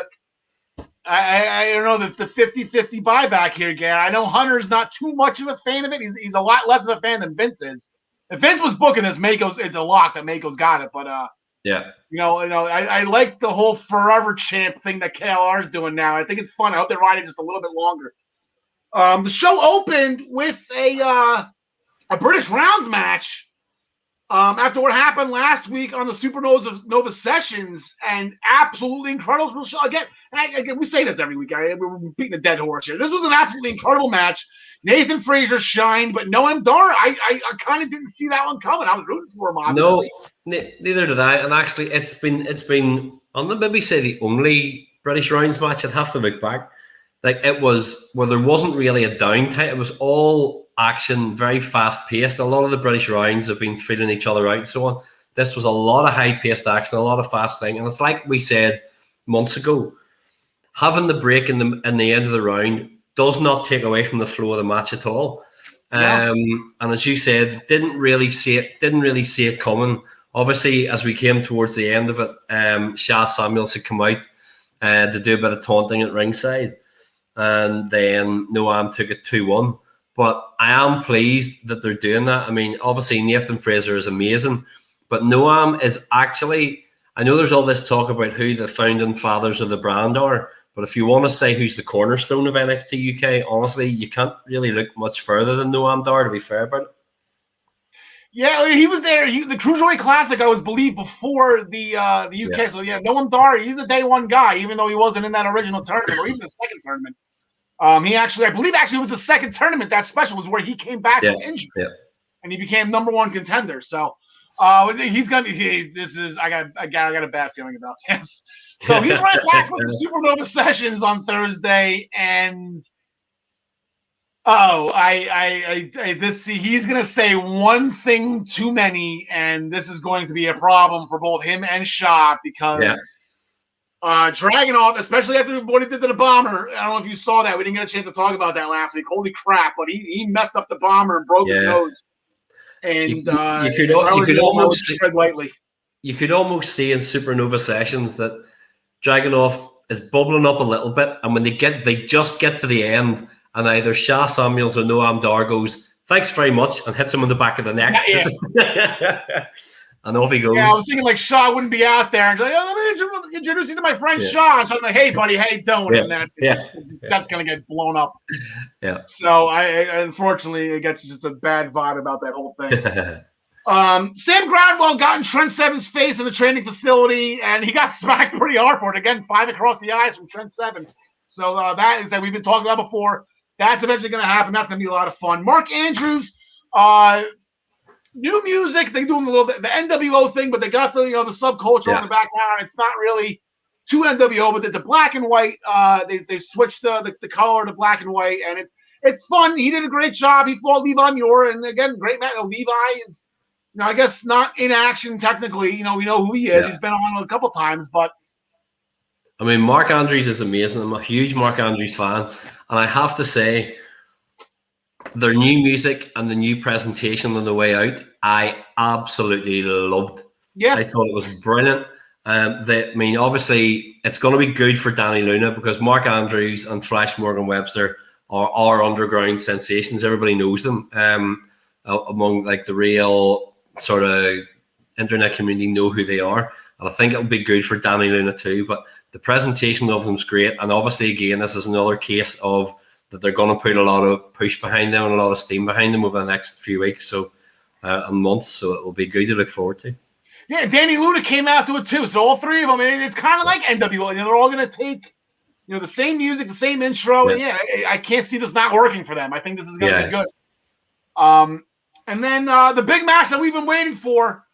don't know, the 50-50 buyback here, Gary. I know Hunter's not too much of a fan of it. He's a lot less of a fan than Vince is. If Vince was booking this, it's a lock that Mako's got it. But yeah, I like the whole Forever Champ thing that KLR is doing now. I think it's fun. I hope they ride it just a little bit longer. The show opened with a British Rounds match after what happened last week on the Supernova Sessions, and absolutely incredible show. Again, we say this every week. We're beating a dead horse here. This was an absolutely incredible match. Nathan Fraser shined, but Noam Dar, I kind of didn't see that one coming. I was rooting for him, obviously. No, neither did I. And actually, it's been I'll maybe say the only British Rounds match. I'd have to look back. Like, it was where there wasn't really a downtime. It was all action, very fast paced. A lot of the British Rounds have been feeling each other out and so on. This was a lot of high paced action, a lot of fast thing. And it's like we said months ago, having the break in the end of the round does not take away from the flow of the match at all. Yeah. And as you said, didn't really see it coming. Obviously, as we came towards the end of it, Shah Samuels had come out to do a bit of taunting at ringside, and then Noam took it 2-1. But I am pleased that they're doing that. I mean, obviously Nathan Fraser is amazing, but Noam is actually, I know there's all this talk about who the founding fathers of the brand are, but if you want to say who's the cornerstone of NXT UK, honestly, you can't really look much further than Noam Dar, to be fair about it. Yeah, he was there. The Cruiserweight Classic, I was believe, before the UK. Yeah. So yeah, Noam Dar, he's a day one guy, even though he wasn't in that original tournament or even the second tournament. I believe it was the second tournament. That special was where he came back from injury, and he became number one contender. So he's gonna. I got a bad feeling about this. So he's right back with the Supernova Sessions on Thursday, and he's gonna say one thing too many, and this is going to be a problem for both him and Shah, because Dragunov, especially after what he did to the Bomber, I don't know if you saw that. We didn't get a chance to talk about that last week. Holy crap! But he messed up the Bomber and broke his nose. And you could almost tread lightly. You could almost see in Supernova Sessions that Dragunov is bubbling up a little bit, and when they just get to the end, and either Shah Samuels or Noam Dar goes, "Thanks very much," and hits him on the back of the neck. And off he goes. Yeah, I was thinking like Shaw wouldn't be out there and like, let me introduce you to my friend Shaw. So I'm like, hey buddy, how you doing? And that's gonna get blown up. Yeah. So I unfortunately it gets just a bad vibe about that whole thing. Sam Gradwell got in Trent Seven's face in the training facility, and he got smacked pretty hard for it. Again, 5 across the eyes from Trent Seven. So that is that we've been talking about before. That's eventually going to happen. That's going to be a lot of fun. Mark Andrews, new music. They're doing the NWO thing, but they got the subculture on the background. It's not really too NWO, but it's a black and white. They switched the color to black and white, and it's fun. He did a great job. He fought Levi Muir, and again, great match. Levi is, I guess not in action technically. We know who he is. He's been on a couple times, but I mean, Mark Andrews is amazing. I'm a huge Mark Andrews fan, and I have to say, their new music and the new presentation on the way out, I absolutely loved. Yeah, I thought it was brilliant. Obviously, it's going to be good for Danny Luna because Mark Andrews and Flash Morgan Webster are underground sensations. Everybody knows them. Among like the real sort of internet community know who they are. and I think it'll be good for Danny Luna too. But the presentation of them's great, and obviously, again, this is another case of that they're going to put a lot of push behind them and a lot of steam behind them over the next few weeks, and months. So it will be good to look forward to. Yeah, Danny Luna came out to it too. So all three of them, it's kind of like NWO. They're all going to take, the same music, the same intro. Yeah. And I can't see this not working for them. I think this is going to be good. And then the big match that we've been waiting for,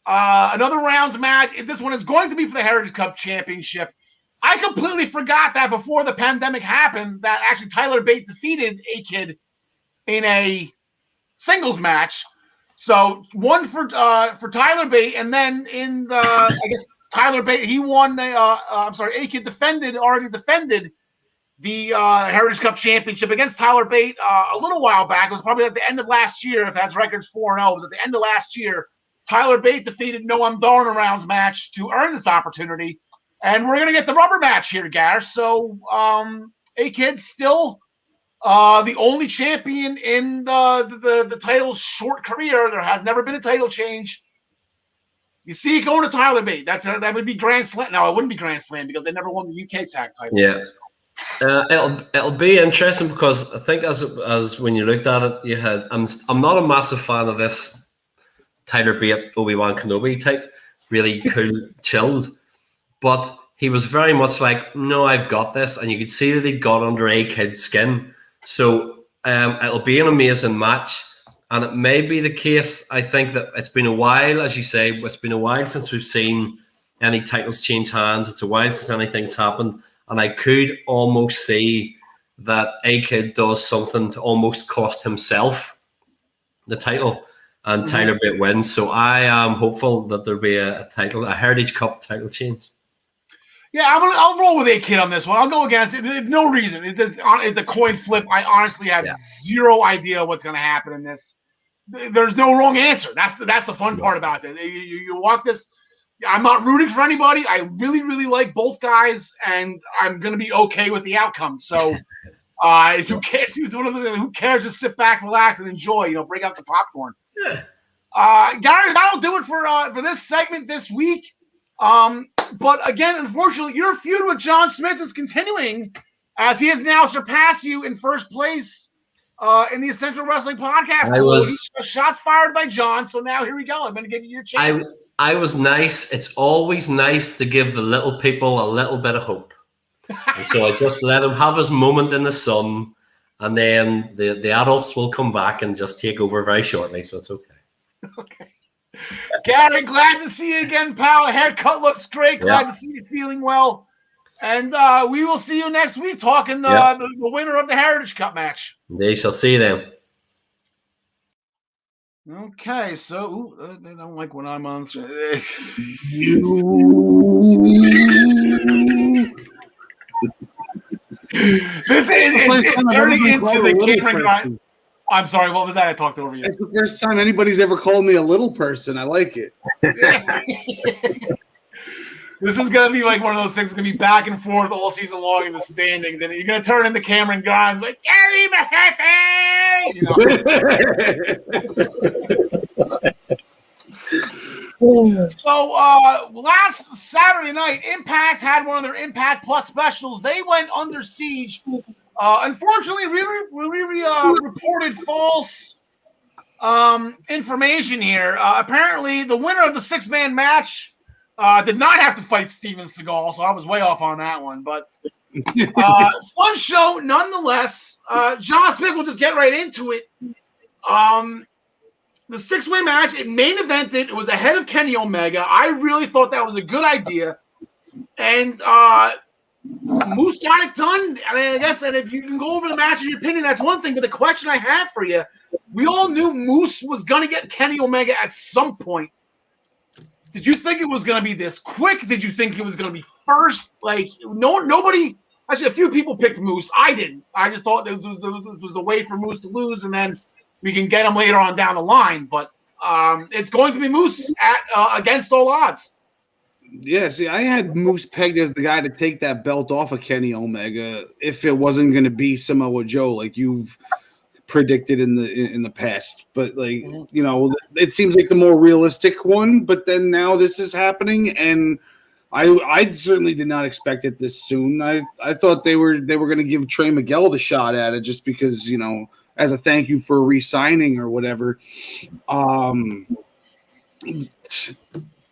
another rounds match. This one is going to be for the Heritage Cup Championship. I completely forgot that before the pandemic happened, that actually Tyler Bate defeated A-Kid in a singles match. So one for Tyler Bate, and then in the I guess Tyler Bate he won. A-Kid already defended the Heritage Cup Championship against Tyler Bate a little while back. It was probably at the end of last year. If that's records 4-0, it was at the end of last year. Tyler Bate defeated Noam Dar in a rounds match to earn this opportunity. And we're going to get the rubber match here, Gar. So A-Kid's still the only champion in the title's short career. There has never been a title change. You see it going to Tyler Bate. That would be Grand Slam. No, it wouldn't be Grand Slam because they never won the UK tag title. Yeah. It'll be interesting because I think as when you looked at it, you had I'm not a massive fan of this Tyler Bate Obi-Wan Kenobi type, really cool, chilled. But he was very much like, no, I've got this. And you could see that he got under A-Kid's skin. So it'll be an amazing match. And it may be the case, I think, that it's been a while, as you say, it's been a while since we've seen any titles change hands. It's a while since anything's happened. And I could almost see that A-Kid does something to almost cost himself the title. And Tyler Bate wins. So I am hopeful that there'll be a Heritage Cup title change. Yeah, I'll roll with A-Kid on this one. I'll go against it. There's no reason. It's a coin flip. I honestly have zero idea what's going to happen in this. There's no wrong answer. That's the fun part about this. You walk this. I'm not rooting for anybody. I really, really like both guys, and I'm going to be okay with the outcome. So, who cares? Who cares? Just sit back, relax, and enjoy. Bring out the popcorn. Yeah. Gary, that'll do it for this segment this week. But again, unfortunately, your feud with John Smith is continuing as he has now surpassed you in first place in the Essential Wrestling Podcast. Shots fired by John, so now here we go. I'm going to give you your chance. I was nice. It's always nice to give the little people a little bit of hope. And so I just let him have his moment in the sun, and then the adults will come back and just take over very shortly, so it's okay. Okay. Gary, glad to see you again, pal. Haircut looks great. Glad to see you feeling well. And we will see you next week talking the winner of the Heritage Cup match. They shall see them. Okay, so they don't like when I'm on. It's turning into the Cameron grind. I'm sorry, what was that? I talked over you. It's the first time anybody's ever called me a little person. I like it. This is going to be like one of those things that's going to be back and forth all season long in the standings. And you're going to turn into Cameron Grimes like, Gary Mehaffy! So last Saturday night, Impact had one of their Impact Plus specials. They went under siege. Unfortunately, we reported false information here. Apparently, the winner of the six-man match did not have to fight Steven Seagal, so I was way off on that one. But fun show nonetheless. John Smith will just get right into it. The six-way match, it main evented. It was ahead of Kenny Omega. I really thought that was a good idea. And Moose got it done. I mean, I guess, and if you can go over the match in your opinion, that's one thing. But the question I have for you, we all knew Moose was going to get Kenny Omega at some point. Did you think it was going to be this quick? Did you think it was going to be first? Like, nobody. Actually, a few people picked Moose. I didn't. I just thought this was a way for Moose to lose, and then we can get him later on down the line. But it's going to be Moose against all odds. Yeah, see, I had Moose pegged as the guy to take that belt off of Kenny Omega if it wasn't going to be Samoa Joe. Like, you've predicted in the past. But like it seems like the more realistic one. But then now this is happening, and I certainly did not expect it this soon. I thought they were going to give Trey Miguel the shot at it just because as a thank you for re-signing or whatever.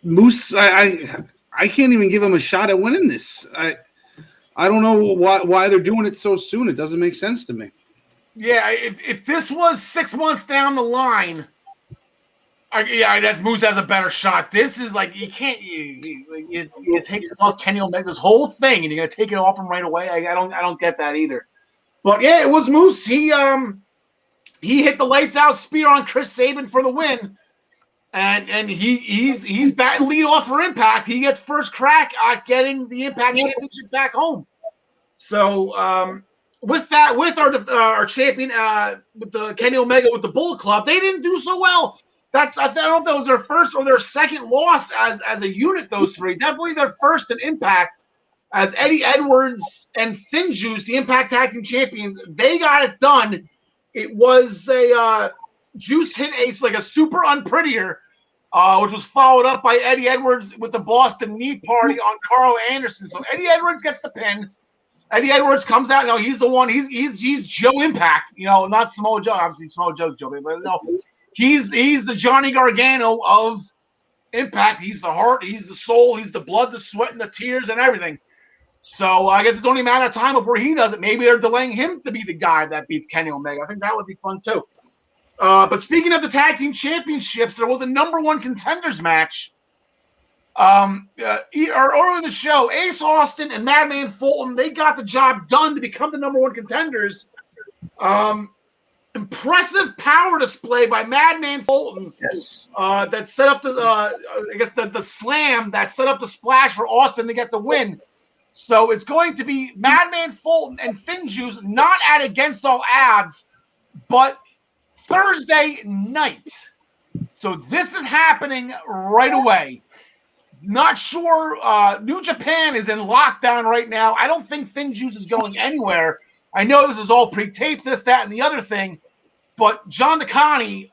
Moose, I can't even give him a shot at winning this. I don't know why they're doing it so soon. It doesn't make sense to me. Yeah, if this was 6 months down the line, that's Moose has a better shot. This is like you can't you take off Kenny Omega's whole thing and you're gonna take it off him right away. I don't get that either. But yeah, it was Moose. He hit the lights out spear on Chris Sabin for the win. And he's batting lead off for Impact. He gets first crack at getting the Impact Championship back home. So with our champion, with the Kenny Omega with the Bullet Club, they didn't do so well. I don't know if that was their first or their second loss as a unit. Those three, definitely their first in Impact. As Eddie Edwards and Finn Juice, the Impact Tag Team Champions, they got it done. It was a Juice hit a super unprettier, which was followed up by Eddie Edwards with the Boston Knee Party on Karl Anderson. So Eddie Edwards gets the pin. Eddie Edwards comes out. No, he's the one. He's Joe Impact. Not Samoa Joe. Obviously, Samoa Joe's Joe, but no, he's the Johnny Gargano of Impact. He's the heart. He's the soul. He's the blood, the sweat, and the tears, and everything. So I guess it's only a matter of time before he does it. Maybe they're delaying him to be the guy that beats Kenny Omega. I think that would be fun too. But speaking of the tag team championships, there was a number one contenders match. Earlier in the show, Ace Austin and Madman Fulton, they got the job done to become the number one contenders. Impressive power display by Madman Fulton. Yes. That set up the slam that set up the splash for Austin to get the win. So it's going to be Madman Fulton and Finn Juice, not at Against All Odds, but Thursday night. So this is happening right away. Not sure. New Japan is in lockdown right now. I don't think Finn Juice is going anywhere. I know this is all pre-taped, this, that, and the other thing. But John DeConnie,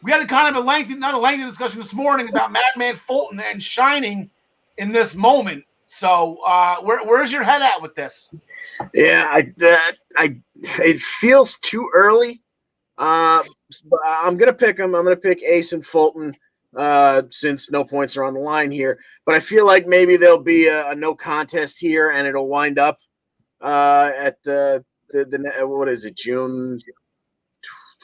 we had a kind of not a lengthy discussion this morning about Madman Fulton and shining in this moment. So where's your head at with this? Yeah, it feels too early. But I'm gonna pick him. I'm gonna pick Ace and Fulton since no points are on the line here. But I feel like maybe there'll be a no contest here, and it'll wind up at the what is it, June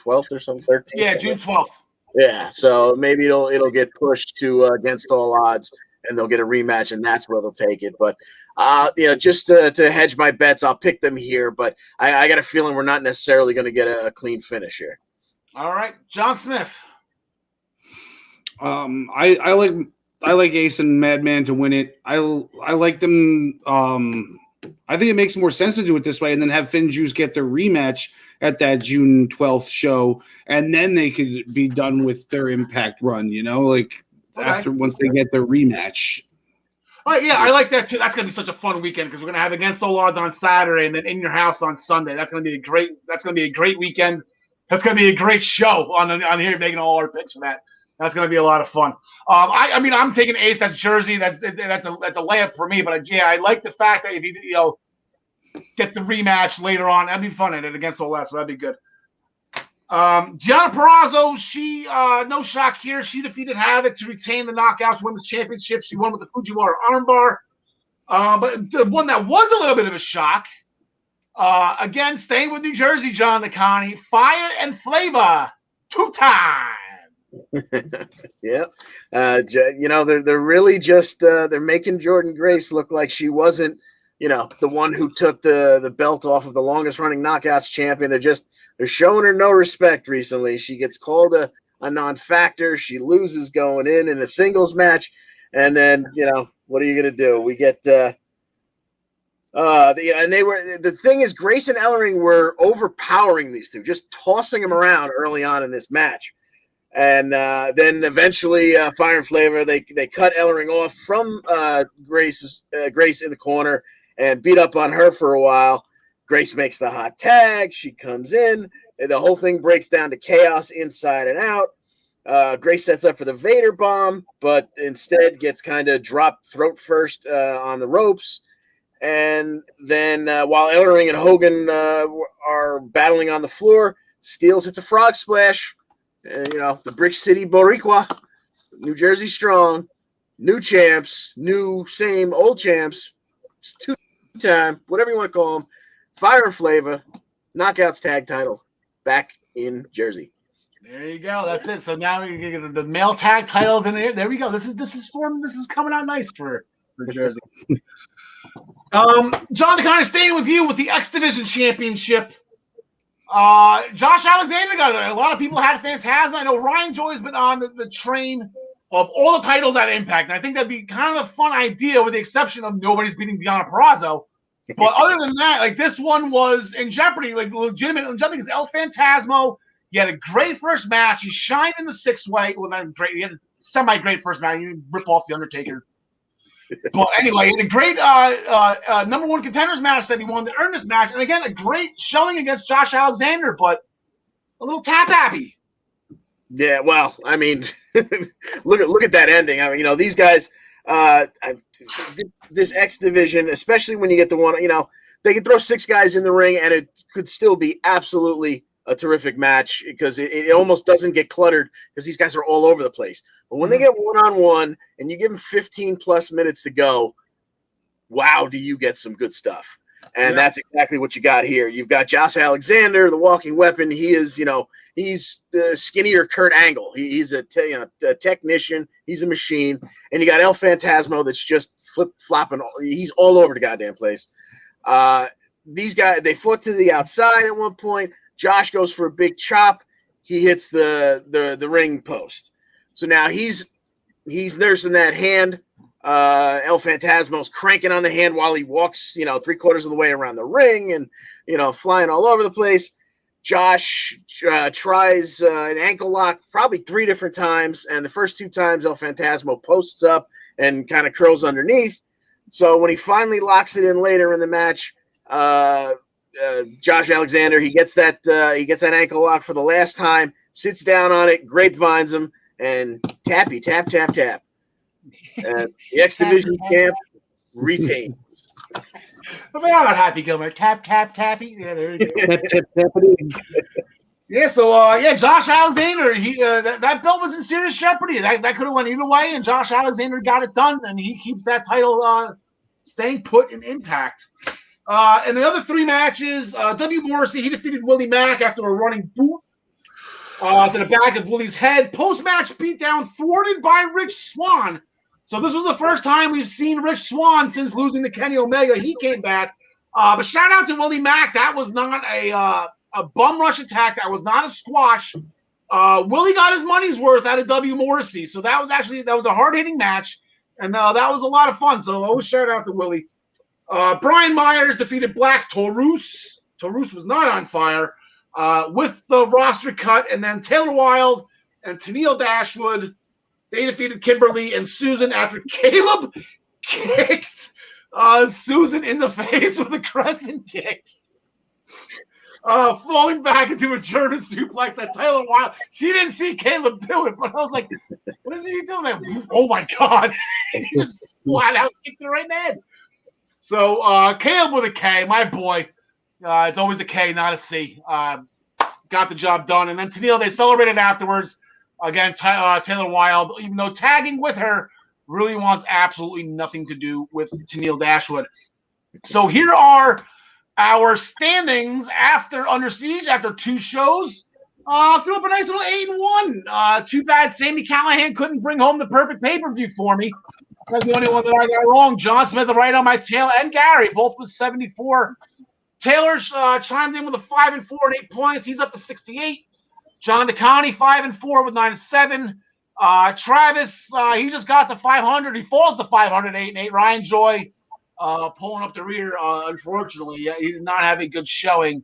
12th or something? 13th? Yeah, June 12th. Yeah, so maybe it'll get pushed to Against All Odds, and they'll get a rematch, and that's where they'll take it. But just to hedge my bets, I'll pick them here. But I got a feeling we're not necessarily going to get a clean finish here. All right, John Smith. I like Ace and Madman to win it. I like them. I think it makes more sense to do it this way, and then have Finn Juice get their rematch at that June 12th show, and then they could be done with their Impact run. After once they get their rematch. Oh yeah, I like that too. That's gonna be such a fun weekend because we're gonna have Against All Odds on Saturday and then In Your House on Sunday. That's gonna be a great weekend. That's gonna be a great show on here, making all our picks for that. That's gonna be a lot of fun. I'm taking Ace. That's Jersey. That's a layup for me. But I like the fact that if you get the rematch later on, that'd be fun at it Against All Odds. So that'd be good. Gianna Purrazzo, she no shock here. She defeated Havoc to retain the Knockouts Women's Championship. She won with the Fujiwara armbar. But the one that was a little bit of a shock, again, staying with New Jersey, John DeConnie, Fire and Flavor, 2-time. Yeah. They're really just they're making Jordan Grace look like she wasn't, the one who took the belt off of the longest running Knockouts champion. They're showing her no respect recently. She gets called a non-factor. She loses going in a singles match. And then, what are you going to do? We get and the thing is, Grace and Ellering were overpowering these two, just tossing them around early on in this match. And then eventually Fire and Flavor, they cut Ellering off from Grace in the corner and beat up on her for a while. Grace makes the hot tag. She comes in. And the whole thing breaks down to chaos inside and out. Grace sets up for the Vader bomb, but instead gets kind of dropped throat first on the ropes. And then while Ellering and Hogan are battling on the floor, Steels hits a frog splash. And, the Brick City Boricua, New Jersey strong, new champs, new same old champs, two-time, whatever you want to call them, Fire and Flavor, Knockouts tag title, back in Jersey. There you go. That's it. So now we get the male tag titles in there. There we go. This is coming out nice for Jersey. John, to kind of staying with you with the X Division Championship. Josh Alexander got it. A lot of people had Phantasma. I know Ryan Joy's been on the train of all the titles at Impact. And I think that'd be kind of a fun idea with the exception of nobody's beating Deonna Purrazzo. But other than that, like this one was in jeopardy, like legitimate in jeopardy because El Phantasmo, he had a great first match. He shined in the six-way. Well, not great. He had a semi-great first match. He didn't rip off The Undertaker. But anyway, he had a great number one contenders match that he wanted to earn this match. And again, a great showing against Josh Alexander, but a little tap-happy. Yeah, well, I mean, look at that ending. I mean, these guys, this X Division, especially when you get the one, they can throw 6 guys in the ring and it could still be absolutely a terrific match because it almost doesn't get cluttered because these guys are all over the place. But when they get one-on-one and you give them 15 plus minutes to go, wow, do you get some good stuff. And that's exactly what you got here. You've got Josh Alexander, the walking weapon. He is, he's the skinnier Kurt Angle. He's a technician. He's a machine. And you got El Phantasmo that's just flip-flopping. He's all over the goddamn place. These guys, they fought to the outside at one point. Josh goes for a big chop. He hits the ring post. So now he's nursing that hand. El Phantasmo's cranking on the hand while he walks, 3/4 of the way around the ring and, flying all over the place. Josh tries an ankle lock probably 3 different times. And the first 2 times El Phantasmo posts up and kind of curls underneath. So when he finally locks it in later in the match, Josh Alexander, he gets that ankle lock for the last time, sits down on it, grapevines him, and tappy, tap, tap, tap. And the X Division champ retains. I'm not Happy Gilmore. Tap, tap, tappy. Yeah, there you go. Tap, tap, tap it. Yeah, so Josh Alexander, he that belt was in serious jeopardy. That could have went either way, and Josh Alexander got it done, and he keeps that title staying put in Impact. And the other 3 matches, W. Morrissey, he defeated Willie Mack after a running boot to the back of Willie's head. Post-match beatdown thwarted by Rich Swann. So this was the first time we've seen Rich Swann since losing to Kenny Omega. He came back. But shout out to Willie Mack. That was not a bum rush attack. That was not a squash. Willie got his money's worth out of W. Morrissey. So that was a hard-hitting match. And that was a lot of fun. So always shout out to Willie. Brian Myers defeated Black Taurus. Taurus was not on fire with the roster cut. And then Taylor Wilde and Tennille Dashwood, they defeated Kimberly and Susan after Caleb kicked Susan in the face with a crescent kick. Falling back into a German suplex that Taylor Wilde, she didn't see Caleb do it, but I was like, what is he doing? Like, oh my God. He just flat out kicked her right in the head. So Caleb with a K, my boy. It's always a K, not a C. Got the job done. And then Tennille, they celebrated afterwards. Again, Taylor Wilde, even though tagging with her, really wants absolutely nothing to do with Tennille Dashwood. So here are our standings after Under Siege, after 2 shows. Threw up a nice little 8-1. Too bad Sami Callihan couldn't bring home the perfect pay-per-view for me. That's the only one that I got wrong. John Smith right on my tail, and Gary, both with 74. Taylor's chimed in with a 5-4 and 8 points. He's up to 68. John DeConnie, 5-4 with 9-7. Travis, he just got to 500. He falls to 500, 8-8. Ryan Joy pulling up the rear, unfortunately. He did not have a good showing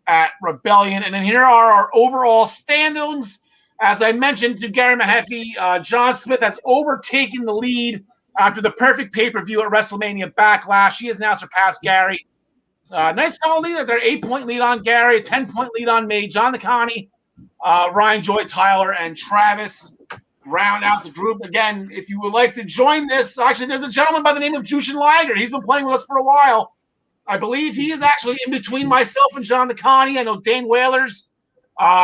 at Rebellion. And then here are our overall standings. As I mentioned to Gary Mehaffy, John Smith has overtaken the lead after the perfect pay-per-view at WrestleMania Backlash. He has now surpassed Gary Nice solid lead. They're 8-point lead on Gary, a 10-point lead on me. John Nicani, Ryan, Joy, Tyler, and Travis round out the group. Again, if you would like to join this, actually, there's a gentleman by the name of Jushin Liger. He's been playing with us for a while. I believe he is actually in between myself and John Nicani. I know Dane Whalers.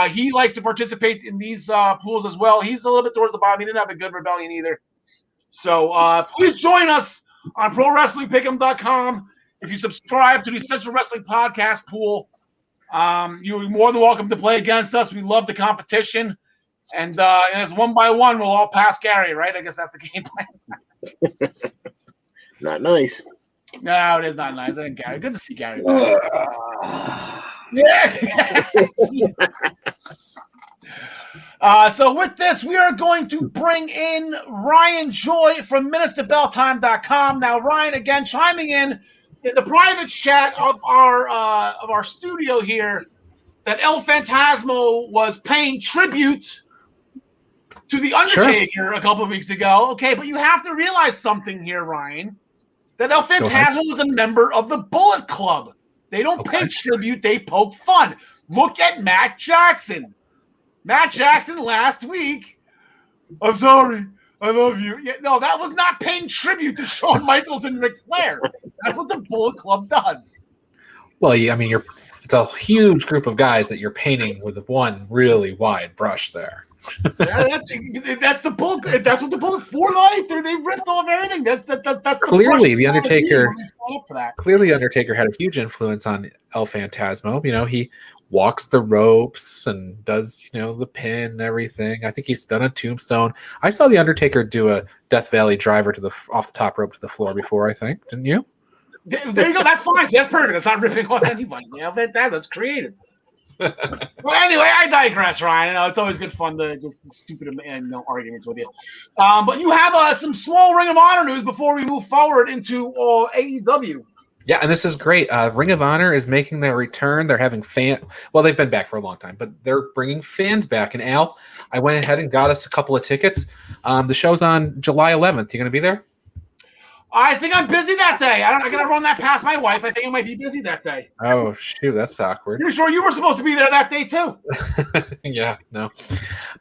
He likes to participate in these pools as well. He's a little bit towards the bottom. He didn't have a good rebellion either. So please join us on ProWrestlingPick'em.com. If you subscribe to the Central Wrestling Podcast pool, you're more than welcome to play against us. We love the competition. And as one by one, we'll all pass Gary, right? I guess that's the game plan. Not nice. No, it is not nice. I think Gary. Good to see Gary. Yeah. So with this, we are going to bring in Ryan Joy from MinutesToBellTime.com. Now, Ryan, again, chiming in the private chat of our studio here, that El Phantasmo was paying tribute to The Undertaker a couple of weeks ago. Okay, but you have to realize something here, Ryan, that El Phantasmo was a member of the Bullet Club. They don't pay tribute, they poke fun. Look at Matt Jackson. Matt Jackson last week, I'm sorry, I love you. Yeah, no, that was not paying tribute to Shawn Michaels and Ric Flair. That's what the Bullet Club does. Well, I mean, it's a huge group of guys that you're painting with one really wide brush there. That's the Bullet. That's what the Bullet for life. They ripped off everything. That's clearly the Undertaker. Clearly, Undertaker had a huge influence on El Phantasmo. You know, he walks the ropes and does the pin and everything. I think he's done a tombstone. I saw the Undertaker do a Death Valley driver off the top rope to the floor before. I think, didn't you? There you go. That's fine. That's perfect. That's not ripping off anybody. That's creative. Well, anyway, I digress, Ryan. I know it's always good fun to just stupid arguments with you. But you have some small Ring of Honor news before we move forward into AEW. Yeah, and this is great. Ring of Honor is making their return. They're having well, they've been back for a long time, but they're bringing fans back. And Al, I went ahead and got us a couple of tickets. The show's on July 11th. You going to be there? I think I'm busy that day. I gotta run that past my wife. I think I might be busy that day. Oh shoot, that's awkward. You're sure you were supposed to be there that day too? Yeah, no.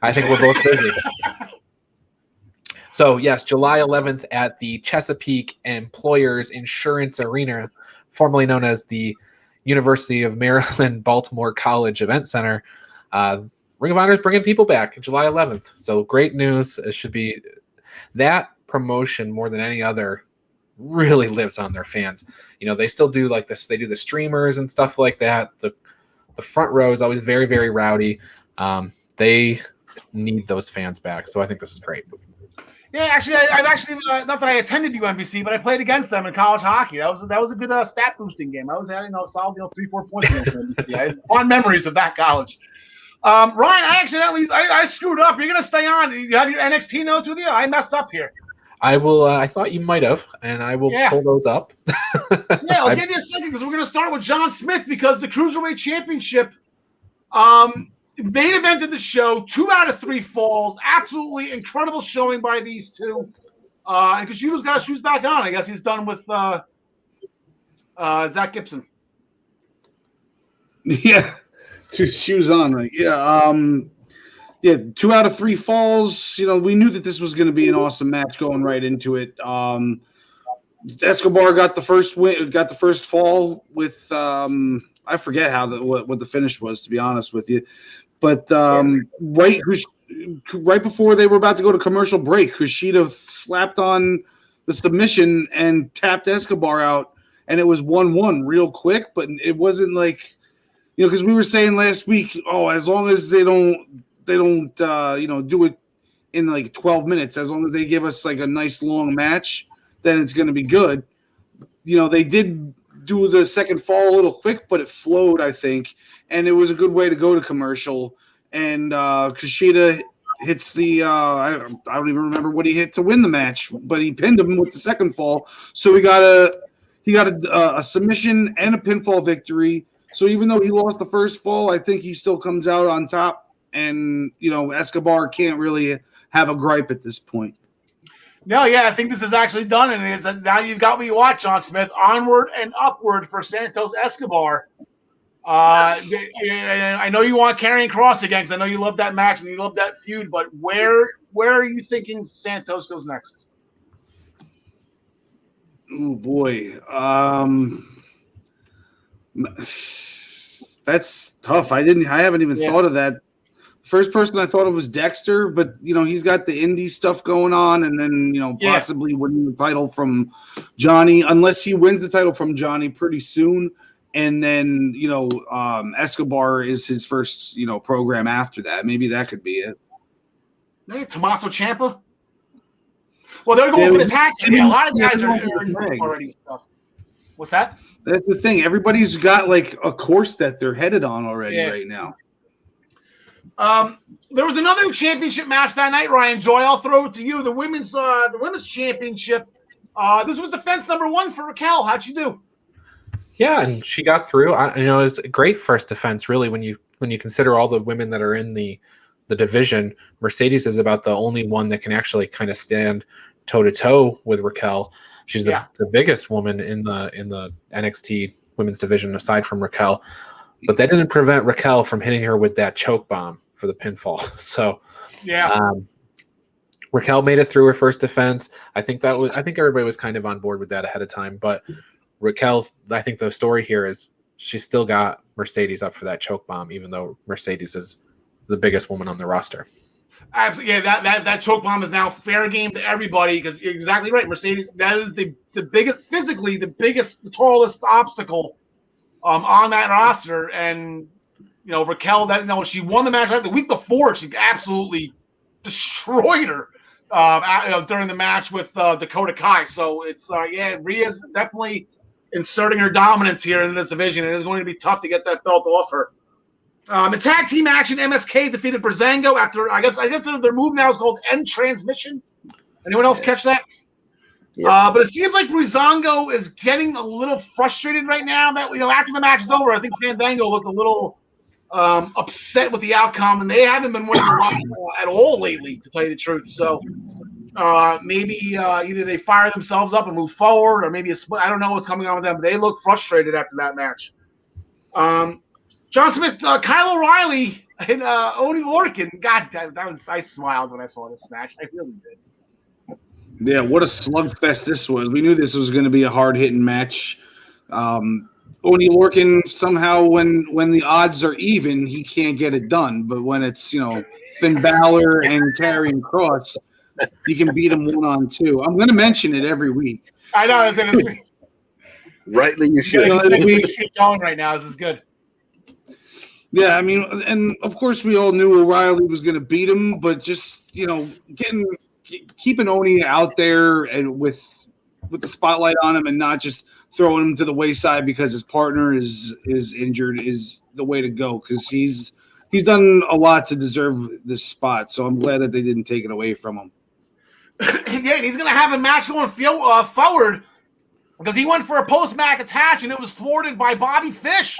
I think we're both busy. So yes, July 11th at the Chesapeake Employers Insurance Arena, formerly known as the University of Maryland Baltimore College Event Center. Ring of Honor is bringing people back July 11th. So great news. It should be that promotion more than any other really lives on their fans. They still do like this. They do the streamers and stuff like that. The front row is always very, very rowdy. They need those fans back. So I think this is great. Yeah, actually, I've actually not that I attended UMBC, but I played against them in college hockey. That was a good stat boosting game. I was having solid 3-4 points against UMBC. I have fond memories of that college. Ryan, I screwed up. You're gonna stay on. You have your NXT notes with you. I messed up here. I will. I thought you might have, and I will pull those up. Yeah, I'll give you a second because we're going to start with John Smith because the Cruiserweight Championship main event of the show, 2 out of 3 falls. Absolutely incredible showing by these two. And Kushito's got his shoes back on. I guess he's done with Zach Gibson. Yeah, 2 shoes on. Right? Yeah, 2 out of 3 falls. We knew that this was going to be an awesome match going right into it. Escobar got the first win, got the first fall with I forget what the finish was, to be honest with you. But right before they were about to go to commercial break, Kushida slapped on the submission and tapped Escobar out, and it was 1-1 real quick. But it wasn't like because we were saying last week, as long as they don't do it in like 12 minutes, as long as they give us like a nice long match, then it's going to be good. They did do the second fall a little quick, but it flowed, I think, and it was a good way to go to commercial. And Kushida hits the I don't even remember what he hit to win the match, but he pinned him with the second fall. So he got a submission and a pinfall victory. So even though he lost the first fall, I think he still comes out on top. And Escobar can't really have a gripe at this point. No, yeah, I think this is actually done, and now you've got what you want, John Smith. Onward and upward for Santos Escobar. I know you want Karrion Kross again, because I know you love that match and you love that feud. But where are you thinking Santos goes next? Oh boy, that's tough. I haven't even thought of that. First person I thought of was Dexter, but he's got the indie stuff going on, and then possibly winning the title from Johnny, unless he wins the title from Johnny pretty soon, and then Escobar is his first program after that. Maybe that could be it. Maybe Tommaso Ciampa. Well, they're going for the tag team. Yeah, a lot of guys are already stuff. What's that? That's the thing. Everybody's got like a course that they're headed on already right now. There was another championship match that night, Ryan Joy. I'll throw it to you. The women's championship. This was defense number 1 for Raquel. How'd she do? Yeah, and she got through. It was a great first defense, really, when you consider all the women that are in the division. Mercedes is about the only one that can actually kind of stand toe-to-toe with Raquel. She's the biggest woman in the NXT women's division aside from Raquel. But that didn't prevent Raquel from hitting her with that choke bomb for the pinfall. So Raquel made it through her first defense. I think everybody was kind of on board with that ahead of time. But Raquel, I think the story here is she's still got Mercedes up for that choke bomb, even though Mercedes is the biggest woman on the roster. Absolutely, yeah. That choke bomb is now fair game to everybody, because you're exactly right. Mercedes, that is the biggest, physically the biggest, the tallest obstacle on that roster. And Raquel, she won the match. The week before, she absolutely destroyed her during the match with Dakota Kai. So it's Rhea's definitely inserting her dominance here in this division. It is going to be tough to get that belt off her. In tag team action, MSK defeated Breezango after I guess their move now is called End Transmission. Anyone else catch that? But it seems like Breezango is getting a little frustrated right now. That after the match is over, I think Fandango looked a little upset with the outcome, and they haven't been winning a lot at all lately, to tell you the truth. So maybe either they fire themselves up and move forward, or maybe I don't know what's coming on with them. But they look frustrated after that match. John Smith, Kyle O'Reilly, and Oney Lorcan. God, I smiled when I saw this match. I really did. Yeah, what a slugfest this was. We knew this was going to be a hard-hitting match. Oney Lorcan, somehow, when the odds are even, he can't get it done. But when it's, Finn Balor and Karrion Kross, he can beat him 1-on-2. I'm going to mention it every week. I know. I was going to say. Rightly, you should. Keep going right now. This is good. Yeah, I mean, and of course we all knew O'Reilly was going to beat him, but just keeping Oney out there and with the spotlight on him, and not just throwing him to the wayside because his partner is injured, is the way to go, because he's done a lot to deserve this spot. So I'm glad that they didn't take it away from him. Yeah, and he's going to have a match going forward, because he went for a post-match attach, and it was thwarted by Bobby Fish.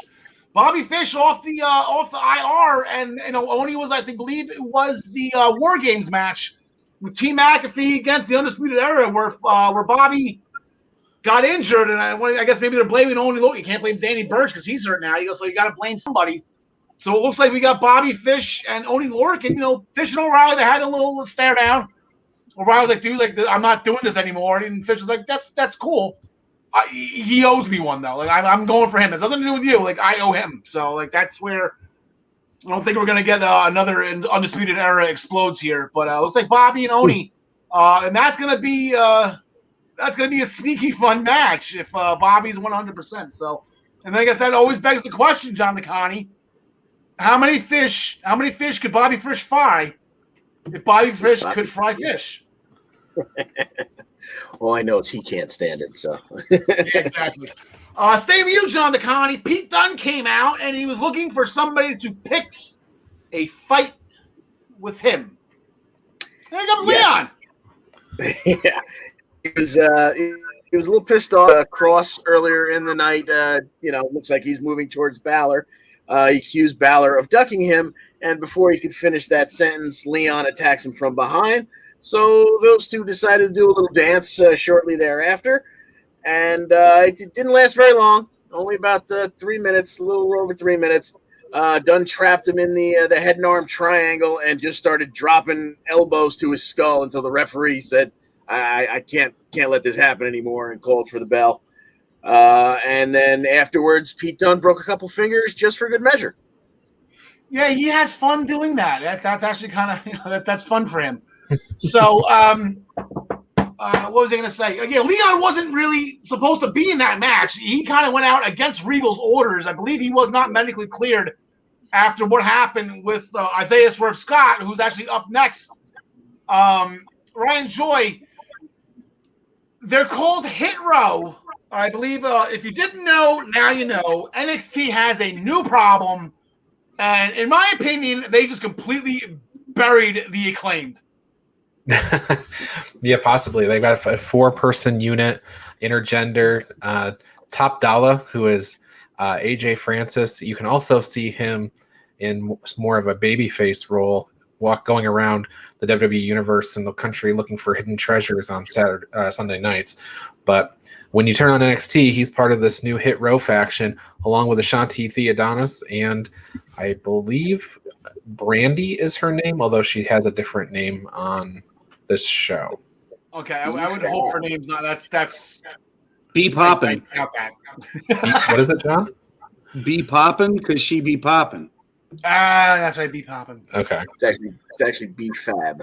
Bobby Fish off the IR, and Oney was, I believe it was the War Games match with Team McAfee against the Undisputed Era, where Bobby got injured, and I guess maybe they're blaming Oney. You can't blame Danny Burch because he's hurt now. So you got to blame somebody. So it looks like we got Bobby Fish and Oney Lorcan. Fish and O'Reilly, they had a little stare down. O'Reilly was like, dude, I'm not doing this anymore. And Fish was like, that's cool. He owes me one, though. I'm going for him. It's nothing to do with you. I owe him. So that's where I don't think we're gonna get another Undisputed Era explodes here. But it looks like Bobby and Oney, and that's gonna be a sneaky fun match if Bobby's 100%. So, and then I guess that always begs the question, John DeConnie, how many fish could Bobby Fish fry if Bobby Fish could fry fish? All I know is he can't stand it. So yeah, exactly. Stay with you, John DeConnie. Pete Dunne came out and he was looking for somebody to pick a fight with him. There comes Leon. Yeah, he was a little pissed off. Cross earlier in the night. Looks like he's moving towards Balor. He accused Balor of ducking him, and before he could finish that sentence, Leon attacks him from behind. So those two decided to do a little dance shortly thereafter, and it didn't last very long. Only about 3 minutes, a little over 3 minutes. Dunn trapped him in the head and arm triangle and just started dropping elbows to his skull until the referee said, "I can't let this happen anymore," and called for the bell. And then afterwards, Pete Dunne broke a couple fingers just for good measure. Yeah, he has fun doing that. That's actually kind of that's fun for him. So, what was I going to say? Yeah, Leon wasn't really supposed to be in that match. He kind of went out against Regal's orders. I believe he was not medically cleared after what happened with Isaiah Swerve Scott, who's actually up next. Ryan Joy, they're called Hit Row. I believe if you didn't know, now you know. NXT has a new problem. And in my opinion, they just completely buried the Acclaimed. Yeah, possibly. They've got a 4-person unit, intergender. Top Dollar, who is AJ Francis. You can also see him in more of a babyface role, going around the WWE universe and the country looking for hidden treasures on Sunday nights. But when you turn on NXT, he's part of this new Hit Row faction, along with Ashanti Theodonis, and I believe Brandy is her name, although she has a different name on this show. Okay, I would hope her name's not. That's Be poppin'. What is it, John? Be poppin' because she be poppin'. That's right, be poppin'. Okay. It's actually B Fab.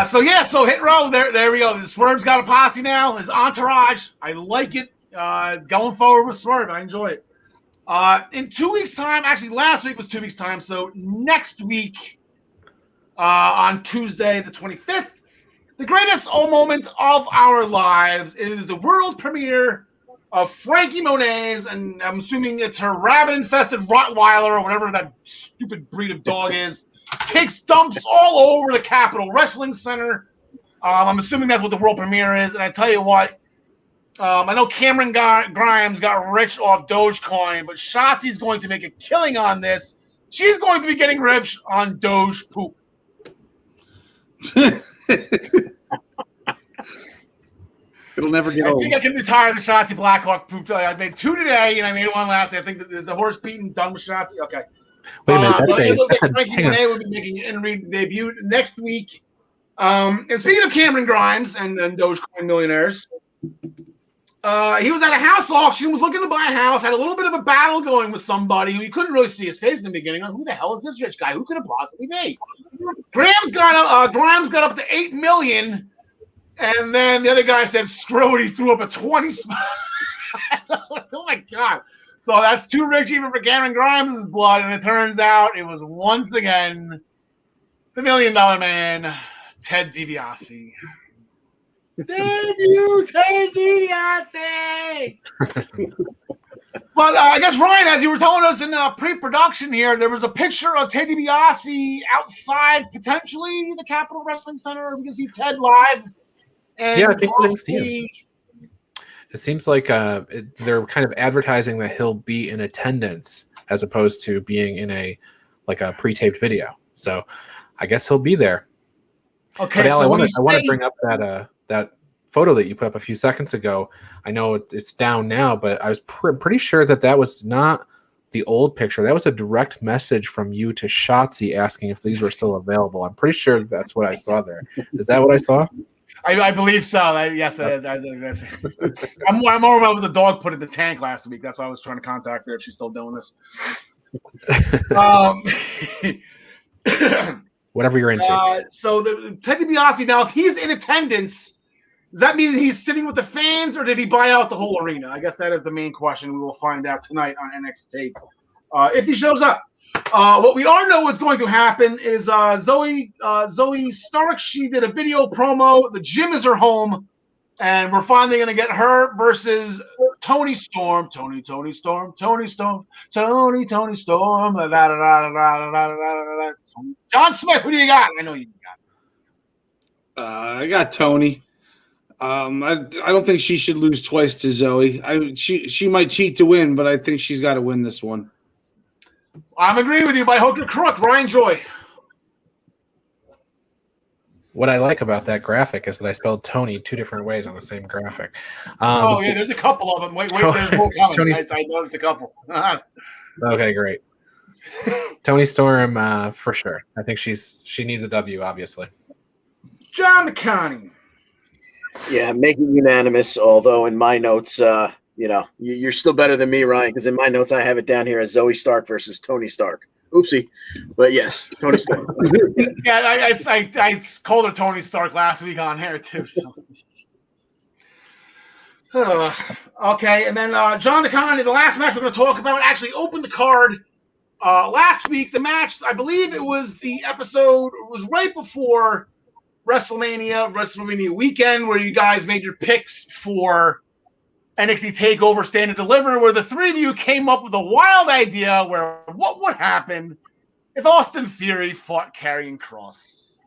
So Hit Row, there we go. Swerve's got a posse now. His entourage, I like it. Going forward with Swerve, I enjoy it. In 2 weeks' time, actually last week was 2 weeks' time, so next week on Tuesday the 25th, the greatest moment of our lives. It is the world premiere of Frankie Monet's, and I'm assuming it's her rabbit-infested Rottweiler or whatever that stupid breed of dog is, takes dumps all over the Capitol Wrestling Center. I'm assuming that's what the world premiere is, and I tell you what, I know Cameron Grimes got rich off Dogecoin, but Shotzi's going to make a killing on this. She's going to be getting rich on Doge poop. It'll never get I old. think I can retire the Shotzi Blackhawk poop. I made 2 today, and I made 1 last. I think that the horse beating done with Shotzi. Okay. Wait a minute. It looks like Frankie Monet will be making an in-ring debut next week. And speaking of Cameron Grimes and Dogecoin millionaires, he was at a house auction, was looking to buy a house, had a little bit of a battle going with somebody who you couldn't really see his face in the beginning. Like, who the hell is this rich guy? Who could it possibly be? Grimes got up to $8 million, and then the other guy said, screw it, he threw up a 20 spot. Oh my God. So that's too rich even for Cameron Grimes' blood, and it turns out it was once again the $1 Million Man, Ted DiBiase. Thank you, Ted DiBiase! But I guess, Ryan, as you were telling us in pre-production here, there was a picture of Ted DiBiase outside, potentially, the Capitol Wrestling Center. We can see Ted live. And yeah, I think we can see him. It seems like they're kind of advertising that he'll be in attendance as opposed to being in a pre-taped video. So I guess he'll be there. Okay, but Al, so I want to bring up that photo that you put up a few seconds ago. I know it's down now, but I was pretty sure that was not the old picture. That was a direct message from you to Shotzi asking if these were still available. I'm pretty sure that's what I saw there. Is that what I saw? I believe so. Yes, it is. I'm more about what the dog put in the tank last week. That's why I was trying to contact her if she's still doing this. Whatever you're into. So the Ted DiBiase, now, if he's in attendance, does that mean he's sitting with the fans, or did he buy out the whole arena? I guess that is the main question. We will find out tonight on NXT if he shows up. What we all know is going to happen is Zoe Stark. She did a video promo. The gym is her home, and we're finally going to get her versus Toni Storm. Toni Storm. John Smith, who do you got? I know you got. I got Toni. I don't think she should lose twice to Zoe. She might cheat to win, but I think she's got to win this one. I'm agreeing with you by hook or crook. Ryan Joy. What I like about that graphic is that I spelled Tony 2 different ways on the same graphic. Yeah, there's a couple of them. Wait, there's more coming. I noticed a couple. Okay, great. Tony Storm, for sure. I think she needs a W, obviously. John McConney. Yeah, make it unanimous. Although in my notes, you're still better than me, Ryan, because in my notes I have it down here as Zoe Stark versus Tony Stark. Oopsie, but yes, Tony Stark. Yeah, I called her Tony Stark last week on here too. So. Okay, and then John McConney, the last match we're going to talk about, actually opened the card last week. The match, I believe it was the episode, it was right before WrestleMania weekend, where you guys made your picks for NXT TakeOver Stand and Deliver, where the three of you came up with a wild idea where what would happen if Austin Theory fought Karrion Kross.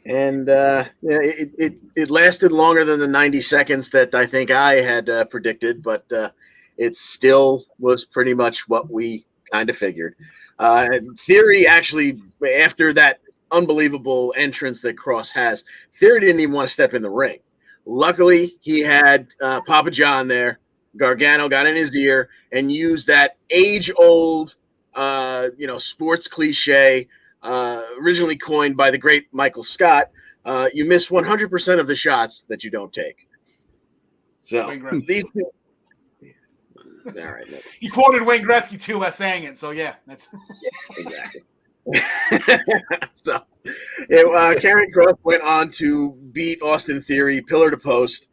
And it lasted longer than the 90 seconds that I think I had predicted, but it still was pretty much what we kind of figured. Theory actually, after that unbelievable entrance that Kross has, Theory didn't even want to step in the ring. Luckily, he had Papa John there. Gargano got in his ear and used that age-old, sports cliche, originally coined by the great Michael Scott. You miss 100% of the shots that you don't take. So these two. All right. No. You quoted Wayne Gretzky too as saying it, so yeah, that's exactly. So, Karrion Kross went on to beat Austin Theory pillar to post.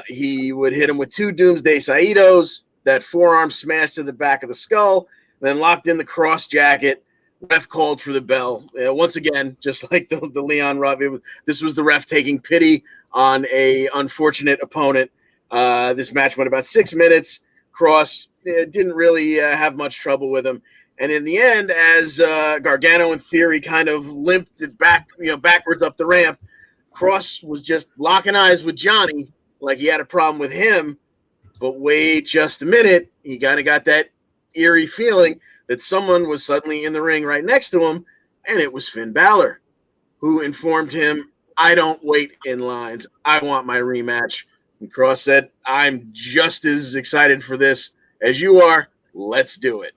He would hit him with 2 Doomsday Saitos, that forearm smash to the back of the skull, then locked in the cross jacket. Ref called for the bell. Once again, just like the Leon Ruff, this was the ref taking pity on a unfortunate opponent. This match went about 6 minutes. Kross didn't really have much trouble with him. And in the end, as Gargano and Theory kind of limped it back, backwards up the ramp, Kross was just locking eyes with Johnny like he had a problem with him. But wait just a minute. He kind of got that eerie feeling that someone was suddenly in the ring right next to him, and it was Finn Balor, who informed him, I don't wait in lines. I want my rematch. And Kross said, I'm just as excited for this as you are. Let's do it.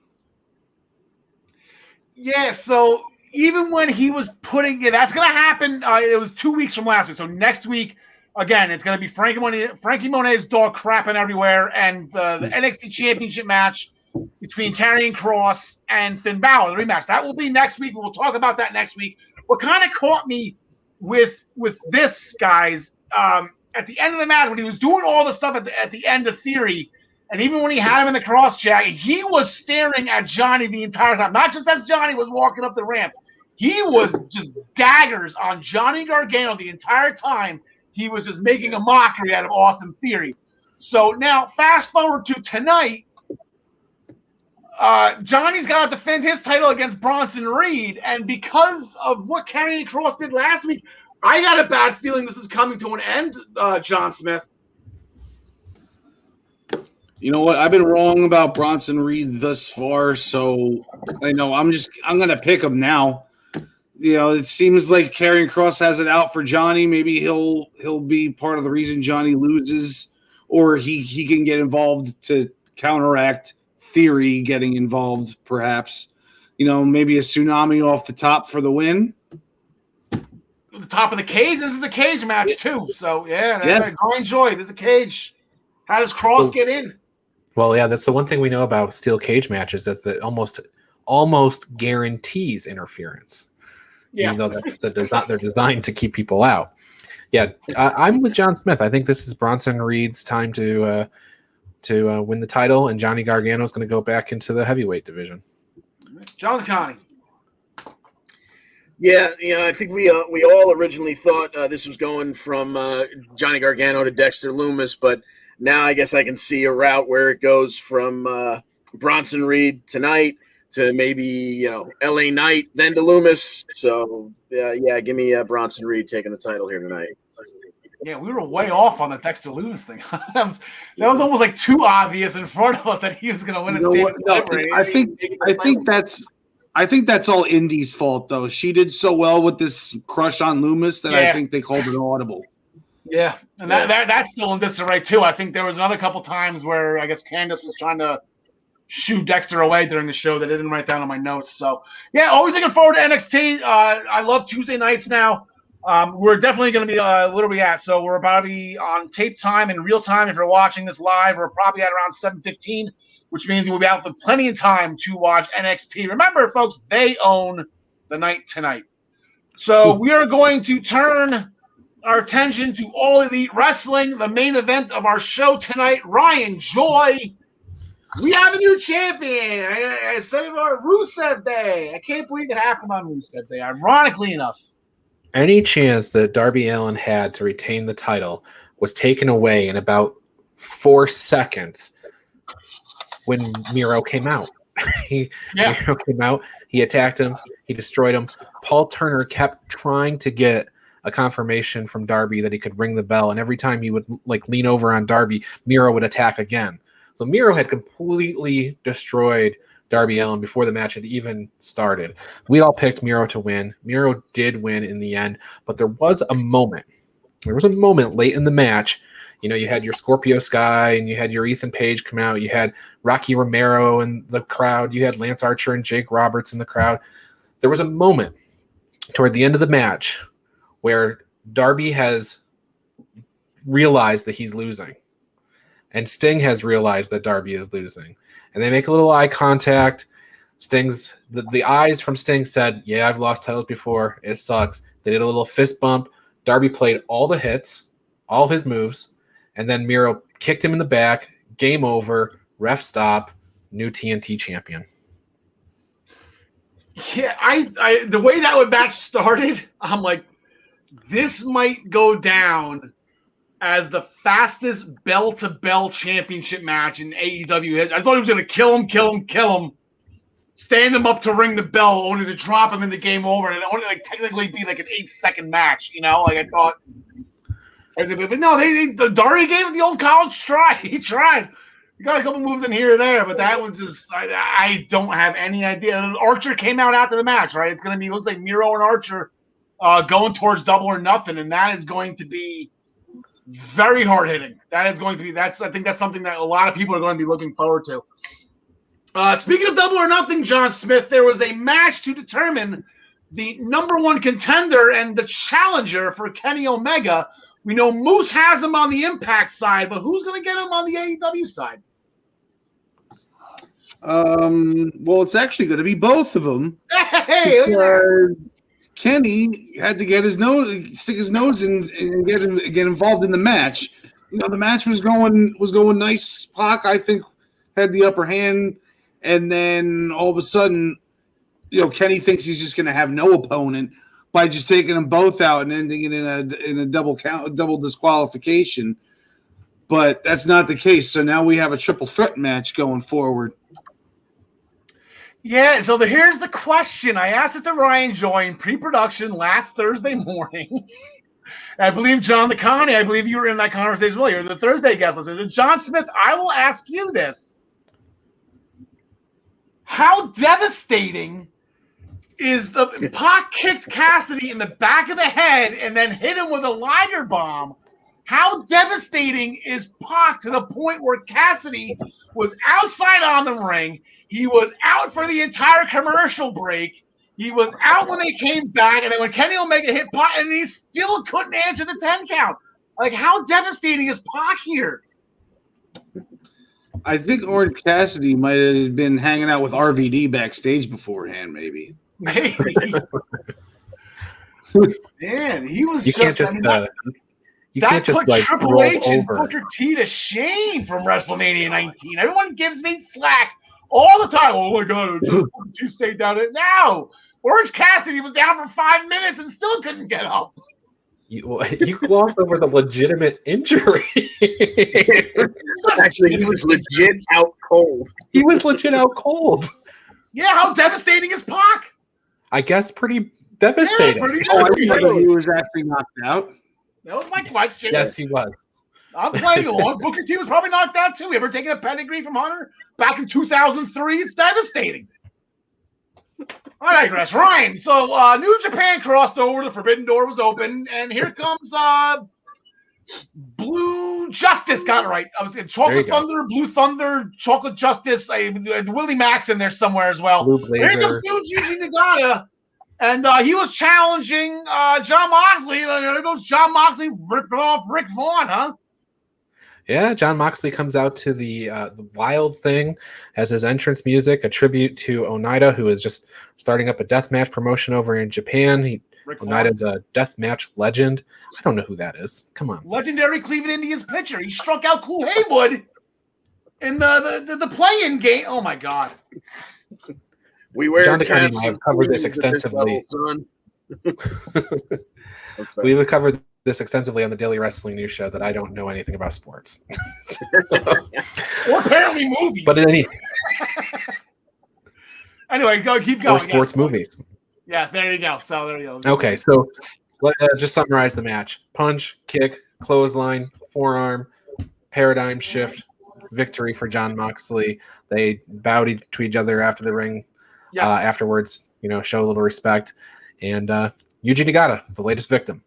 Yeah, so even when he was putting it, that's going to happen. It was 2 weeks from last week. So next week, again, it's going to be Frankie Monet's dog crapping everywhere, and the NXT Championship match between Karrion Kross and Finn Balor, the rematch. That will be next week. We'll talk about that next week. What kind of caught me with this, guys, at the end of the match, when he was doing all the stuff at the end of Theory, and even when he had him in the cross jacket, he was staring at Johnny the entire time. Not just as Johnny was walking up the ramp. He was just daggers on Johnny Gargano the entire time. He was just making a mockery out of Austin Theory. So now, fast forward to tonight, Johnny's got to defend his title against Bronson Reed, and because of what Karrion Kross did last week, I got a bad feeling this is coming to an end, John Smith. You know what? I've been wrong about Bronson Reed thus far, so I know I'm going to pick him now. It seems like Karrion Kross has it out for Johnny. Maybe he'll be part of the reason Johnny loses, or he can get involved to counteract Theory getting involved, perhaps. Maybe a tsunami off the top for the win. The top of the cage. This is a cage match too. So Ryan Joy. There's a cage. How does Kross get in? Well, yeah, that's the one thing we know about steel cage matches, that almost guarantees interference. Yeah, even though they're designed to keep people out. Yeah, I'm with John Smith. I think this is Bronson Reed's time to win the title, and Johnny Gargano is going to go back into the heavyweight division. John Connie. Yeah, I think we all originally thought this was going from Johnny Gargano to Dexter Lumis, but now I guess I can see a route where it goes from Bronson Reed tonight to maybe LA Knight, then to Lumis. So give me Bronson Reed taking the title here tonight. Yeah, we were way off on the Dexter Loomis thing. that was almost like too obvious in front of us that he was going to win You know what? No, I think that's all Indy's fault, though. She did so well with this crush on Loomis that I think they called it audible. Yeah, and that's still in disarray too. I think there was another couple times where I guess Candice was trying to shoo Dexter away during the show that I didn't write down on my notes. So yeah, always looking forward to NXT. I love Tuesday nights now. We're definitely going to be what are we at? So we're about to be on tape time in real time. If you're watching this live, we're probably at around 7:15, which means we'll be out with plenty of time to watch NXT. Remember, folks, they own the night tonight. So we are going to turn our attention to All Elite Wrestling, the main event of our show tonight. Ryan Joy, we have a new champion. I said it on Rusev Day. I can't believe it happened on Rusev Day, ironically enough. Any chance that Darby Allin had to retain the title was taken away in about 4 seconds when Miro came out. Miro came out, he attacked him, he destroyed him. Paul Turner kept trying to get a confirmation from Darby that he could ring the bell, and every time he would lean over on Darby, Miro would attack again. So Miro had completely destroyed Darby Allin before the match had even started. We all picked Miro to win. Miro did win in the end, but there was a moment. There was a moment late in the match. You know, you had your Scorpio Sky and you had your Ethan Page come out. You had Rocky Romero in the crowd. You had Lance Archer and Jake Roberts in the crowd. There was a moment toward the end of the match where Darby has realized that he's losing. And Sting has realized that Darby is losing. And they make a little eye contact. Sting's the eyes from Sting said, yeah, I've lost titles before. It sucks. They did a little fist bump. Darby played all the hits, all his moves, and then Miro kicked him in the back. Game over. Ref stop. New TNT champion. Yeah, I the way that match started, I'm like, this might go down as the fastest bell-to-bell championship match in AEW history. I thought he was going to kill him, stand him up to ring the bell, only to drop him in the game over, and it only technically be an 8-second match. You know, I thought. But no, Darby gave it the old college try. He tried. He got a couple moves in here or there, but that was just I don't have any idea. And Archer came out after the match, right? It's going to be looks like Miro and Archer going towards Double or Nothing, and that is going to be very hard hitting. That is going to be I think that's something that a lot of people are going to be looking forward to. Speaking of Double or Nothing, John Smith, there was a match to determine the number one contender and the challenger for Kenny Omega. We know Moose has him on the Impact side, but who's going to get him on the AEW side? Well, it's actually going to be both of them. Hey, look at that. Kenny had to stick his nose in and get involved in the match. You know, the match was going nice. Pac, I think, had the upper hand, and then all of a sudden, you know, Kenny thinks he's just going to have no opponent by just taking them both out and ending it in a double disqualification. But that's not the case. So now we have a triple threat match going forward. Yeah, so here's the question. I asked it to Ryan Joy in pre-production last Thursday morning. I believe John Connie, I believe you were in that conversation earlier. The Thursday guest listener. John Smith, I will ask you this. How devastating is the Pac kicked Cassidy in the back of the head and then hit him with a Liger bomb? How devastating is Pac to the point where Cassidy was outside on the ring? He was out for the entire commercial break. He was out when they came back, and then when Kenny Omega hit Pac, and he still couldn't answer the 10 count. How devastating is Pac here? I think Orange Cassidy might have been hanging out with RVD backstage beforehand, maybe. Maybe. Man, he was you can't just put Triple H and Booker T to shame from WrestleMania 19. Everyone gives me slack all the time. Oh my God, Booker T stayed down it. Now, Orange Cassidy was down for 5 minutes and still couldn't get up. You glossed over the legitimate injury. Actually, he was legit out cold. He was legit out cold. Yeah, how devastating is Pac? I guess pretty devastating. Yeah, pretty I didn't know he was actually knocked out. That was my question. Yes, he was. I'm playing along. Booker T was probably knocked out too. You ever taken a pedigree from Hunter back in 2003? It's devastating. I digress. Ryan, so New Japan crossed over, the Forbidden Door was open, and here comes Blue Justice. Got it right. I was Chocolate Thunder, Blue Thunder, Chocolate Justice. Willie Max in there somewhere as well. Blue Blazer. Here comes Yuji Nagata, and he was challenging Jon Moxley. There goes Jon Moxley ripping off Rick Vaughn, huh? Yeah, Jon Moxley comes out to the Wild Thing as his entrance music, a tribute to Oneida, who is just starting up a deathmatch promotion over in Japan. Oneida's a deathmatch legend. I don't know who that is. Come on. Legendary Cleveland Indians pitcher. He struck out Cool Haywood in the play-in game. Oh, my God. We wear John DeCarni and I have covered this extensively. We have covered this extensively on the Daily Wrestling News Show that I don't know anything about sports. Or apparently movies. But anyway, keep going. Or sports movies. Yes, there you go. So there you go. Okay, so let's just summarize the match. Punch, kick, clothesline, forearm, paradigm shift, victory for Jon Moxley. They bowed to each other after the ring. Yes. Afterwards, show a little respect. And Yuji Nagata, the latest victim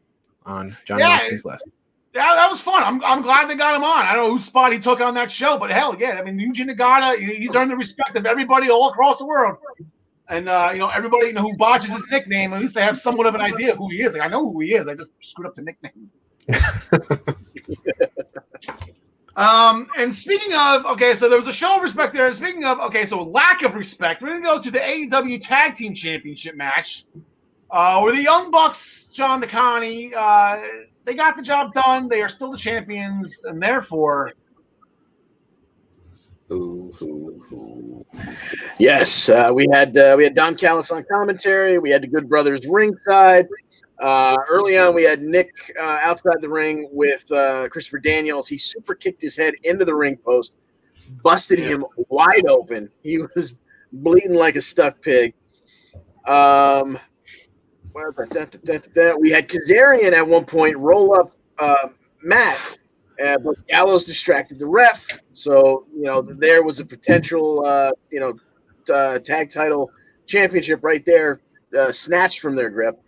on Jon Moxley's list. Yeah, that was fun. I'm glad they got him on. I don't know whose spot he took on that show, but hell yeah. I mean, Yuji Nagata, he's earned the respect of everybody all across the world. And, everybody who botches his nickname, at least they have somewhat of an idea who he is. Like, I know who he is. I just screwed up the nickname. And speaking of, so there was a show of respect there. Speaking of, so lack of respect, we're going to go to the AEW Tag Team Championship match. Where the Young Bucks, John DeConnie, they got the job done. They are still the champions, and therefore... Yes, we had Don Callis on commentary. We had the Good Brothers ringside. Early on, we had Nick outside the ring with Christopher Daniels. He super kicked his head into the ring post, busted him wide open. He was bleeding like a stuck pig. We had Kazarian at one point roll up Matt, but Gallows distracted the ref. So, there was a potential, tag title championship right there, snatched from their grip.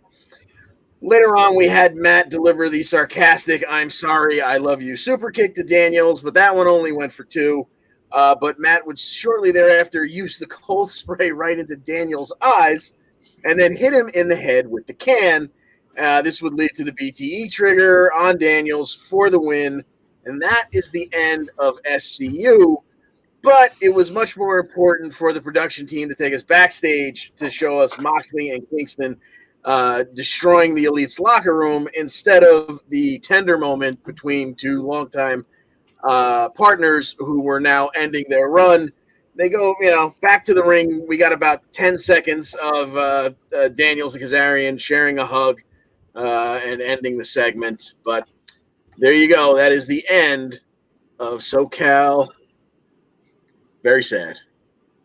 Later on, we had Matt deliver the sarcastic, "I'm sorry, I love you" super kick to Daniels, but that one only went for 2. But Matt would shortly thereafter use the cold spray right into Daniels' eyes and then hit him in the head with the can. This would lead to the BTE trigger on Daniels for the win. And that is the end of SCU. But it was much more important for the production team to take us backstage to show us Moxley and Kingston destroying the Elite's locker room instead of the tender moment between two longtime partners who were now ending their run. They go, back to the ring. We got about 10 seconds of Daniels and Kazarian sharing a hug and ending the segment. But there you go. That is the end of SoCal. Very sad.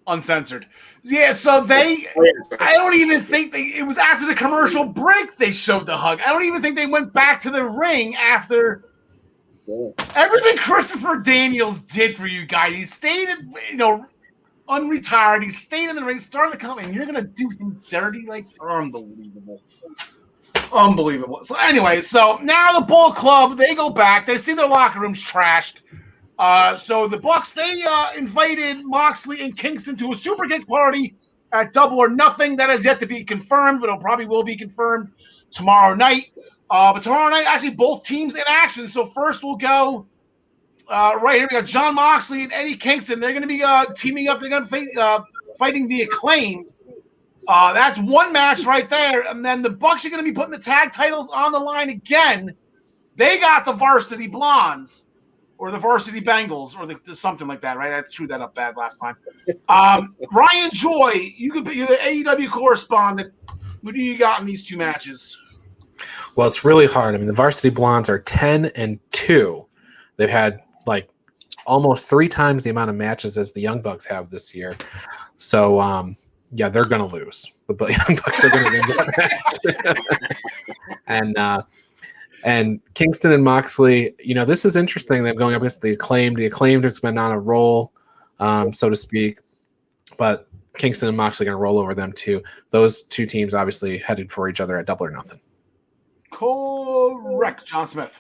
Uncensored. Yeah, so I don't even think it was after the commercial break they showed the hug. I don't even think they went back to the ring after everything Christopher Daniels did for you guys. He stayed, unretired. He stayed in the ring, started the company, and you're going to do him dirty? Like, unbelievable. Unbelievable. So anyway, now the Bullet Club, they go back. They see their locker rooms trashed. So the Bucks, they invited Moxley and Kingston to a super kick party at Double or Nothing. That has yet to be confirmed, but it probably will be confirmed tomorrow night. But tomorrow night, actually, both teams in action. So first we'll go right here. We got Jon Moxley and Eddie Kingston. They're going to be teaming up. They're going to be fighting the Acclaimed. That's one match right there. And then the Bucks are going to be putting the tag titles on the line again. They got the Varsity Blondes. Or the Varsity Bengals, or something like that, right? I screwed that up bad last time. Ryan Joy, you could be the AEW correspondent. What do you got in these two matches? Well, it's really hard. I mean, the Varsity Blondes are 10-2. They've had almost 3 times the amount of matches as the Young Bucks have this year. So, they're going to lose. The Young Bucks are going to win that match. And And Kingston and Moxley, this is interesting. Them going up against the Acclaimed. The Acclaimed has been on a roll, so to speak. But Kingston and Moxley going to roll over them too. Those two teams obviously headed for each other at Double or Nothing. Correct, John Smith.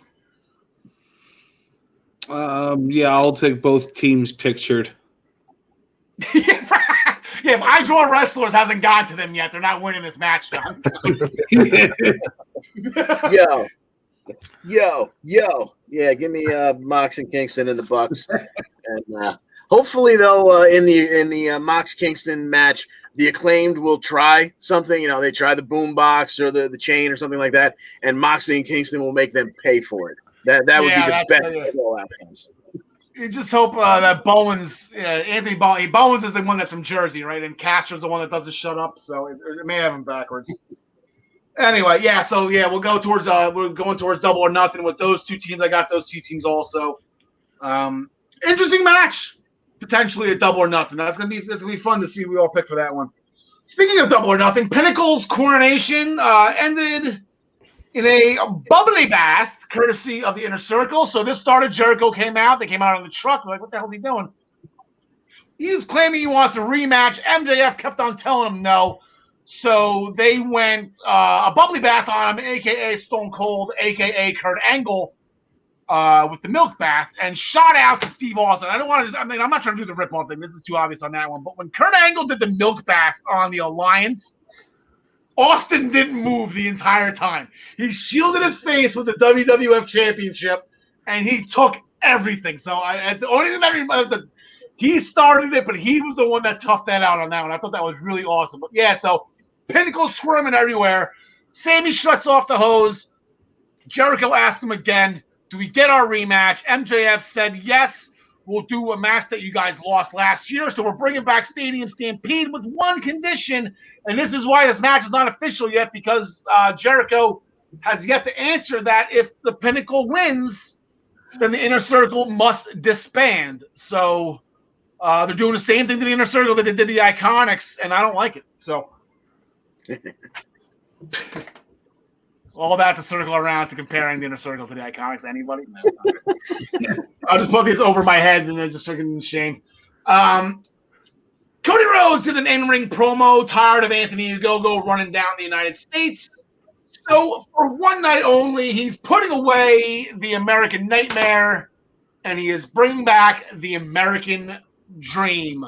I'll take both teams pictured. If I Draw Wrestlers hasn't got to them yet, they're not winning this match, John. Yo. Yeah, give me Mox and Kingston in the Bucks. And hopefully, though, in the Mox Kingston match, the Acclaimed will try something. They try the boom box or the chain or something like that, and Moxley and Kingston will make them pay for it. That would be the best of all outcomes. You just hope that Bowens, Anthony Bowens is the one that's from Jersey, right? And Castor's the one that doesn't shut up, so it may have him backwards. Anyway, we're going towards Double or Nothing with those two teams. I got those two teams also. Interesting match, potentially a Double or Nothing. That's gonna be fun to see who we all pick for that one. Speaking of Double or Nothing, Pinnacle's coronation ended in a bubbly bath, courtesy of the Inner Circle. So this started, Jericho came out. They came out on the truck. We're like, what the hell is he doing? He was claiming he wants a rematch. MJF kept on telling him no. So they went a bubbly bath on him, a.k.a. Stone Cold, a.k.a. Kurt Angle, with the milk bath, and shot out to Steve Austin. I'm not trying to do the rip-off thing. This is too obvious on that one. But when Kurt Angle did the milk bath on the Alliance, Austin didn't move the entire time. He shielded his face with the WWF Championship, and he took everything. So it's the only thing that remember, he started it, but he was the one that toughed that out on that one. I thought that was really awesome. But yeah, so Pinnacle squirming everywhere. Sammy shuts off the hose. Jericho asked him again, do we get our rematch? MJF said, yes, we'll do a match that you guys lost last year. So we're bringing back Stadium Stampede with one condition. And this is why this match is not official yet, because Jericho has yet to answer that if the Pinnacle wins, then the Inner Circle must disband. So they're doing the same thing to the Inner Circle that they did the Iconics, and I don't like it. So all that to circle around to comparing the Inner Circle to the Iconics. Anybody? No, I'll just put this over my head and then just freaking shame. Cody Rhodes did an in-ring promo, tired of Anthony Ogogo running down the United States. So for one night only, he's putting away the American Nightmare, and he is bringing back the American Dream.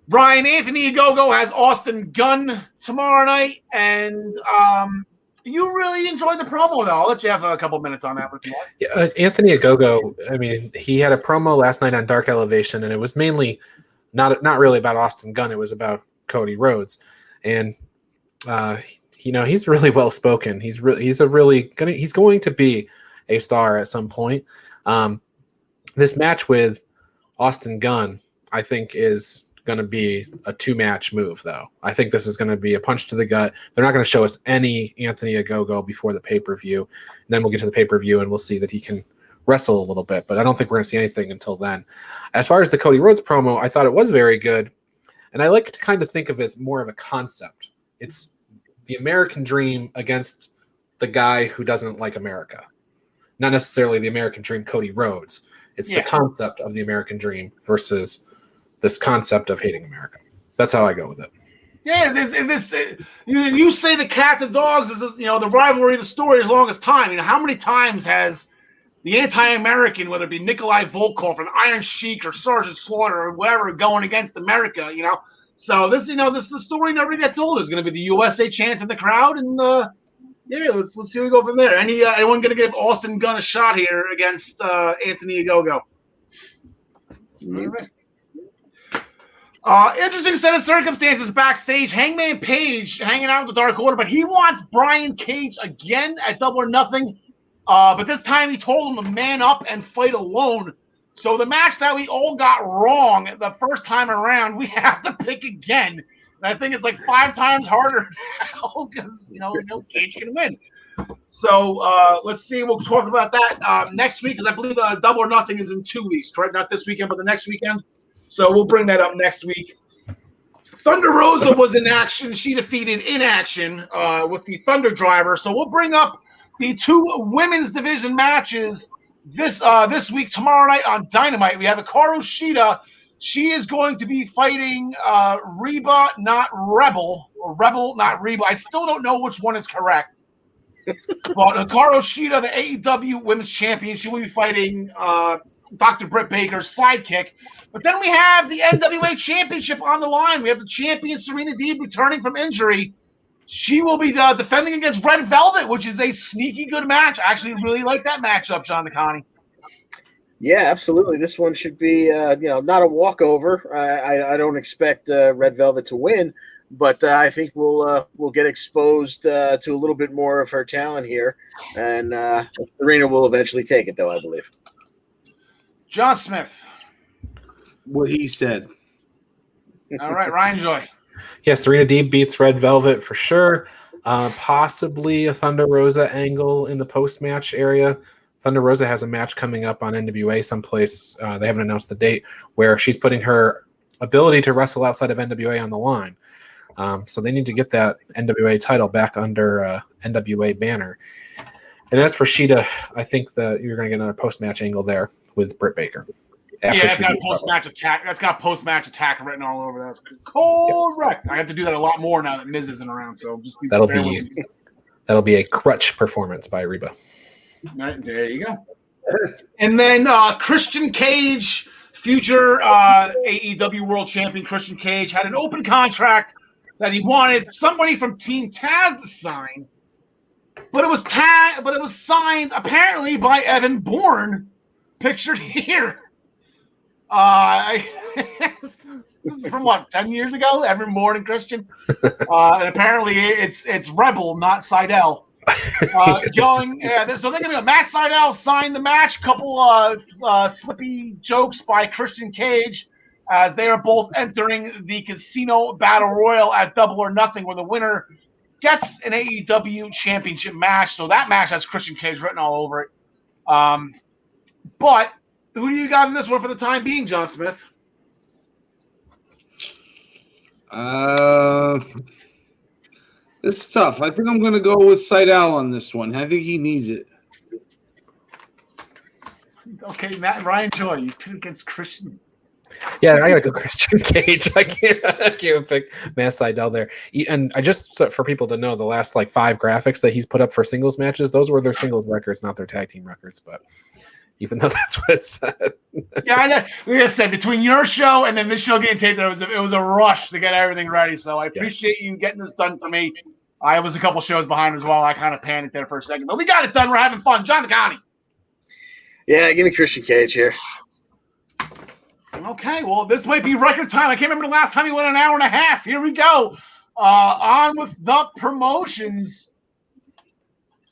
Brian, Anthony Ogogo has Austin Gunn tomorrow night, and you really enjoyed the promo, though. I'll let you have a couple minutes on that with me. Yeah, Anthony Ogogo, he had a promo last night on Dark Elevation, and it was mainly not really about Austin Gunn. It was about Cody Rhodes, and he's really well spoken. He's going to be a star at some point. This match with Austin Gunn, I think, is going to be a 2-match move, though. I think this is going to be a punch to the gut. They're not going to show us any Anthony Ogogo before the pay-per-view. Then we'll get to the pay-per-view and we'll see that he can wrestle a little bit, but I don't think we're going to see anything until then. As far as the Cody Rhodes promo, I thought it was very good, and I like to kind of think of it as more of a concept. It's the American dream against the guy who doesn't like America. Not necessarily the American dream Cody Rhodes. It's the concept of the American dream versus this concept of hating America. That's how I go with it. Yeah, you say the cats and dogs is the rivalry of the story as long as time. How many times has the anti-American, whether it be Nikolai Volkov or Iron Sheik or Sergeant Slaughter or whatever, going against America, So this the story never gets old. There's going to be the USA chant in the crowd, and let's see where we go from there. Anyone going to give Austin Gunn a shot here against Anthony Ogogo? All right. Interesting set of circumstances backstage. Hangman Page hanging out with the Dark Order, but he wants Brian Cage again at Double or Nothing. But this time he told him to man up and fight alone. So the match that we all got wrong the first time around, we have to pick again. And I think it's like 5 times harder now because, Cage can win. So let's see. We'll talk about that next week, because I believe Double or Nothing is in 2 weeks, right? Not this weekend, but the next weekend. So we'll bring that up next week. Thunder Rosa was in action. She defeated In Action with the Thunder Driver. So we'll bring up the two women's division matches this week, tomorrow night on Dynamite. We have Hikaru Shida. She is going to be fighting Reba, not Rebel, or Rebel, not Reba. I still don't know which one is correct. But Hikaru Shida, the AEW Women's Champion, she will be fighting Dr. Britt Baker's sidekick. But then we have the NWA Championship on the line. We have the champion Serena Deeb returning from injury. She will be defending against Red Velvet, which is a sneaky good match. I actually really like that matchup, John DeConnie. Yeah, absolutely. This one should be, not a walkover. I don't expect Red Velvet to win, but I think we'll get exposed to a little bit more of her talent here, and Serena will eventually take it, though, I believe. John Smith. What he said. All right, Ryan Joy. Yeah, Serena Deeb beats Red Velvet for sure. Possibly a Thunder Rosa angle in the post-match area. Thunder Rosa has a match coming up on NWA someplace. They haven't announced the date, where she's putting her ability to wrestle outside of NWA on the line. So they need to get that NWA title back under NWA banner. And as for Shida, I think that you're going to get another post-match angle there with Britt Baker. That's got post-match attack. That's got post-match attack written all over. That's correct. Yep. I have to do that a lot more now that Miz isn't around. So just that'll be a crutch performance by Reba. Right, there you go. And then Christian Cage, future AEW World Champion Christian Cage, had an open contract that he wanted somebody from Team Taz to sign, but it was signed apparently by Evan Bourne, pictured here. This is from what, 10 years ago? Evan Bourne and Christian, and apparently it's Rebel, not Seidel. So they're gonna be Matt Seidel signed the match. Couple slippy jokes by Christian Cage as they are both entering the Casino Battle Royal at Double or Nothing, where the winner gets an AEW Championship match. So that match has Christian Cage written all over it. But who do you got in this one for the time being, John Smith? It's tough. I think I'm going to go with Seidel on this one. I think he needs it. Okay, Matt and Ryan Joy, you pick against Christian. Yeah, I gotta go Christian Cage. I can't pick Matt Seidel there. And I just, for people to know, the last 5 graphics that he's put up for singles matches, those were their singles records, not their tag team records. But even though that's what it said. Yeah, I know. Like I said, between your show and then this show getting taped, it was a rush to get everything ready. So I appreciate you getting this done for me. I was a couple shows behind as well. I kind of panicked there for a second, but we got it done. We're having fun. John DeConnie. Yeah, give me Christian Cage here. Okay, well, this might be record time. I can't remember the last time he went an hour and a half. Here we go. On with the promotions.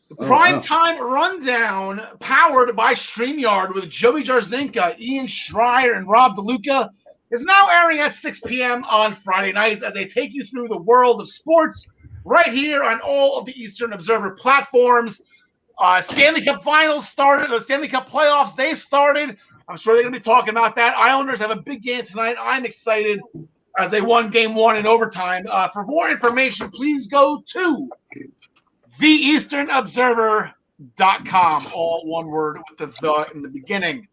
The Prime Time Rundown, powered by StreamYard with Joey Jarzinka, Ian Schreier, and Rob DeLuca, is now airing at 6 p.m. on Friday nights as they take you through the world of sports right here on all of the Eastern Observer platforms. Stanley Cup Finals started. The Stanley Cup Playoffs, they started. I'm sure they're going to be talking about that. Islanders have a big game tonight. I'm excited as they won Game 1 in overtime. For more information, please go to theeasternobserver.com, all one word with the in the beginning.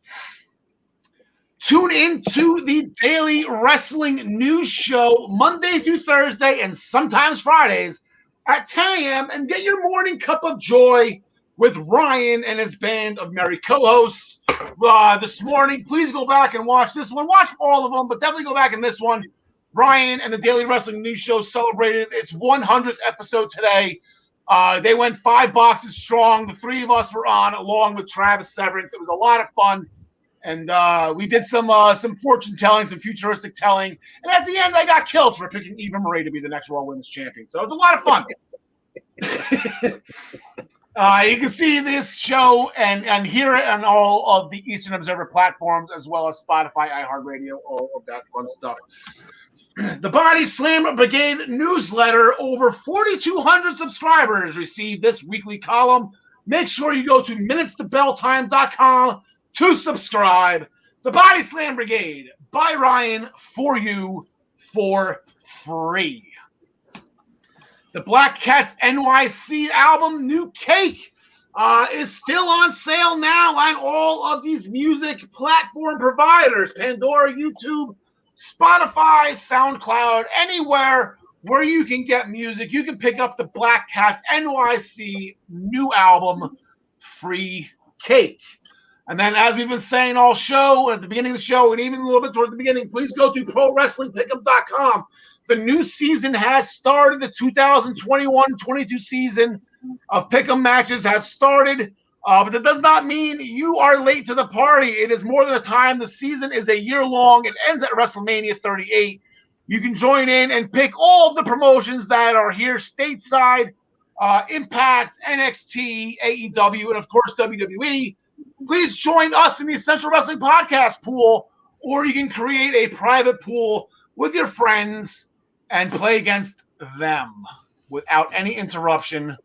Tune into the Daily Wrestling News Show Monday through Thursday and sometimes Fridays at 10 a.m. and get your morning cup of joy with Ryan and his band of merry co-hosts. This morning, please go back and watch this one. Watch all of them, but definitely go back in this one. Ryan and the Daily Wrestling News Show celebrated its 100th episode today. They went 5 boxes strong. The 3 of us were on, along with Travis Severance. It was a lot of fun, and we did some fortune telling, some futuristic telling. And at the end, I got killed for picking Eva Marie to be the next Raw Women's Champion. So it was a lot of fun. You can see this show and hear it on all of the Eastern Observer platforms, as well as Spotify, iHeartRadio, all of that fun stuff. The Body Slam Brigade newsletter, over 4,200 subscribers received this weekly column. Make sure you go to minutestobelltime.com to subscribe. The Body Slam Brigade by Ryan, for you for free. The Black Cats NYC album, New Cake, is still on sale now on all of these music platform providers, Pandora, YouTube, Spotify, SoundCloud, anywhere where you can get music. You can pick up the Black Cats NYC new album, Free Cake. And then, as we've been saying all show, at the beginning of the show, and even a little bit towards the beginning, please go to ProWrestlingPick'em.com. The new season has started. The 2021-22 season of Pick'em matches has started. But that does not mean you are late to the party. It is more than a time. The season is a year long. It ends at WrestleMania 38. You can join in and pick all of the promotions that are here stateside, Impact, NXT, AEW, and, of course, WWE. Please join us in the Essential Wrestling Podcast pool, or you can create a private pool with your friends and play against them without any interruption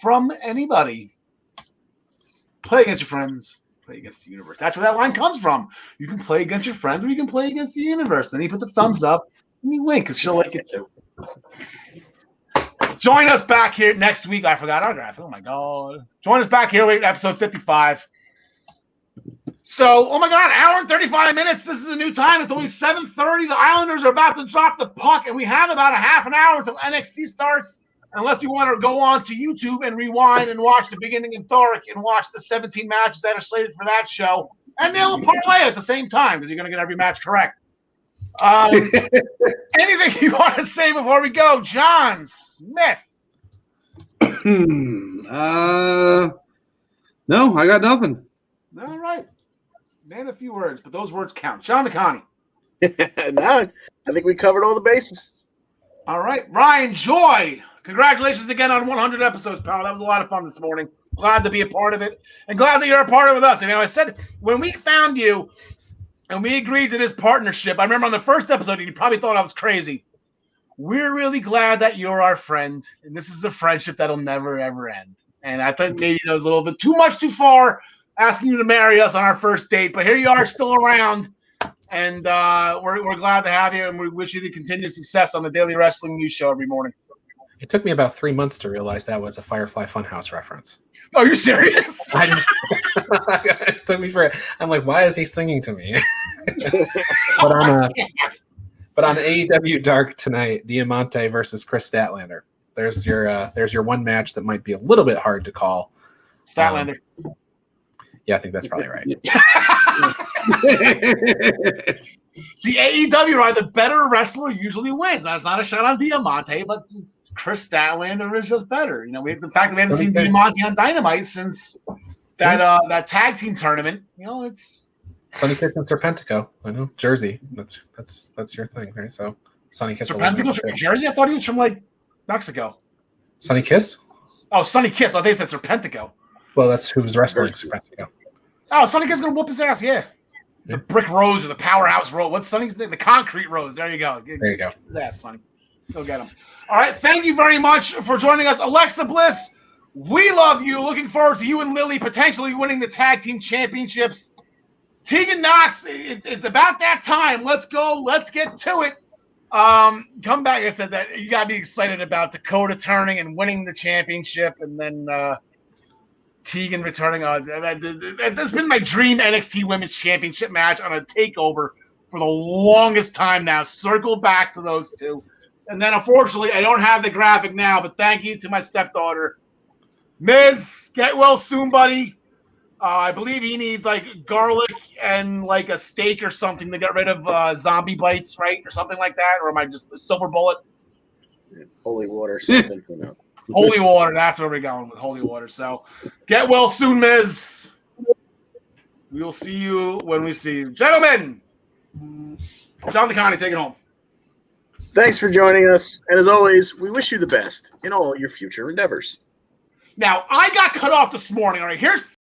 from anybody. Play against your friends, play against the universe. That's where that line comes from. You can play against your friends, or you can play against the universe. Then you put the thumbs up and you wink, because she'll like it too. Join us back here next week. I forgot our graphic. Oh, my God. Join us back here late episode 55. So, oh my God, hour and 35 minutes. This is a new time. It's only 7:30. The Islanders are about to drop the puck, and we have about a half an hour until NXT starts, unless you want to go on to YouTube and rewind and watch the beginning of Dark and watch the 17 matches that are slated for that show, and nail a parlay at the same time, because you're going to get every match correct. Anything you want to say before we go, John Smith? No, I got nothing. All right. Man, a few words, but those words count. John the Connie. No, I think we covered all the bases. All right. Ryan Joy. Congratulations again on 100 episodes, pal. That was a lot of fun this morning. Glad to be a part of it, and glad that you're a part of it with us. And I said, when we found you and we agreed to this partnership, I remember on the first episode, you probably thought I was crazy. We're really glad that you're our friend, and this is a friendship that'll never, ever end. And I thought maybe that was a little bit too far, asking you to marry us on our first date, but here you are, still around, and we're glad to have you, and we wish you the continued success on the Daily Wrestling News Show every morning. It took me about 3 months to realize that was a Firefly Funhouse reference. Oh, you're serious? It took me I'm like, why is he singing to me? But on AEW Dark tonight, Diamante versus Chris Statlander. There's your one match that might be a little bit hard to call. Statlander. Yeah, I think that's probably right. See, AEW, right? The better wrestler usually wins. That's not a shot on Diamante, but Chris Statlander is just better. You know, the fact that we haven't seen Diamante on Dynamite since that tag team tournament. You know, it's Sonny Kiss and Serpentico. I know, Jersey. That's your thing, right? So Sonny Kiss. Serpentico's from Jersey. I thought he was from like Mexico. Sonny Kiss. Oh, Sonny Kiss. I think it said Serpentico. Well, that's who's wrestling Serpentico. Oh, Sonny Kiss is gonna whoop his ass. Yeah. The Brick Rose or the Powerhouse Rose. What's Sonny's name? The Concrete Rose. There you go. There you go. His ass, Sonny. Go get him. All right. Thank you very much for joining us. Alexa Bliss, we love you. Looking forward to you and Lily potentially winning the tag team championships. Tegan Knox, it's about that time. Let's go. Let's get to it. Come back. I said that you got to be excited about Dakota turning and winning the championship, and then Tegan returning. That's been my dream NXT Women's Championship match on a takeover for the longest time now. Circle back to those two. And then, unfortunately, I don't have the graphic now, but thank you to my stepdaughter. Miz, get well soon, buddy. I believe he needs, like, garlic and, like, a steak or something to get rid of zombie bites, right? Or something like that. Or am I just a silver bullet? Holy water, something. You know. Holy water. That's where we're going with holy water. So, get well soon, Miz. We will see you when we see you. Gentlemen, John DeConnie, take it home. Thanks for joining us. And as always, we wish you the best in all your future endeavors. Now, I got cut off this morning. All right, here's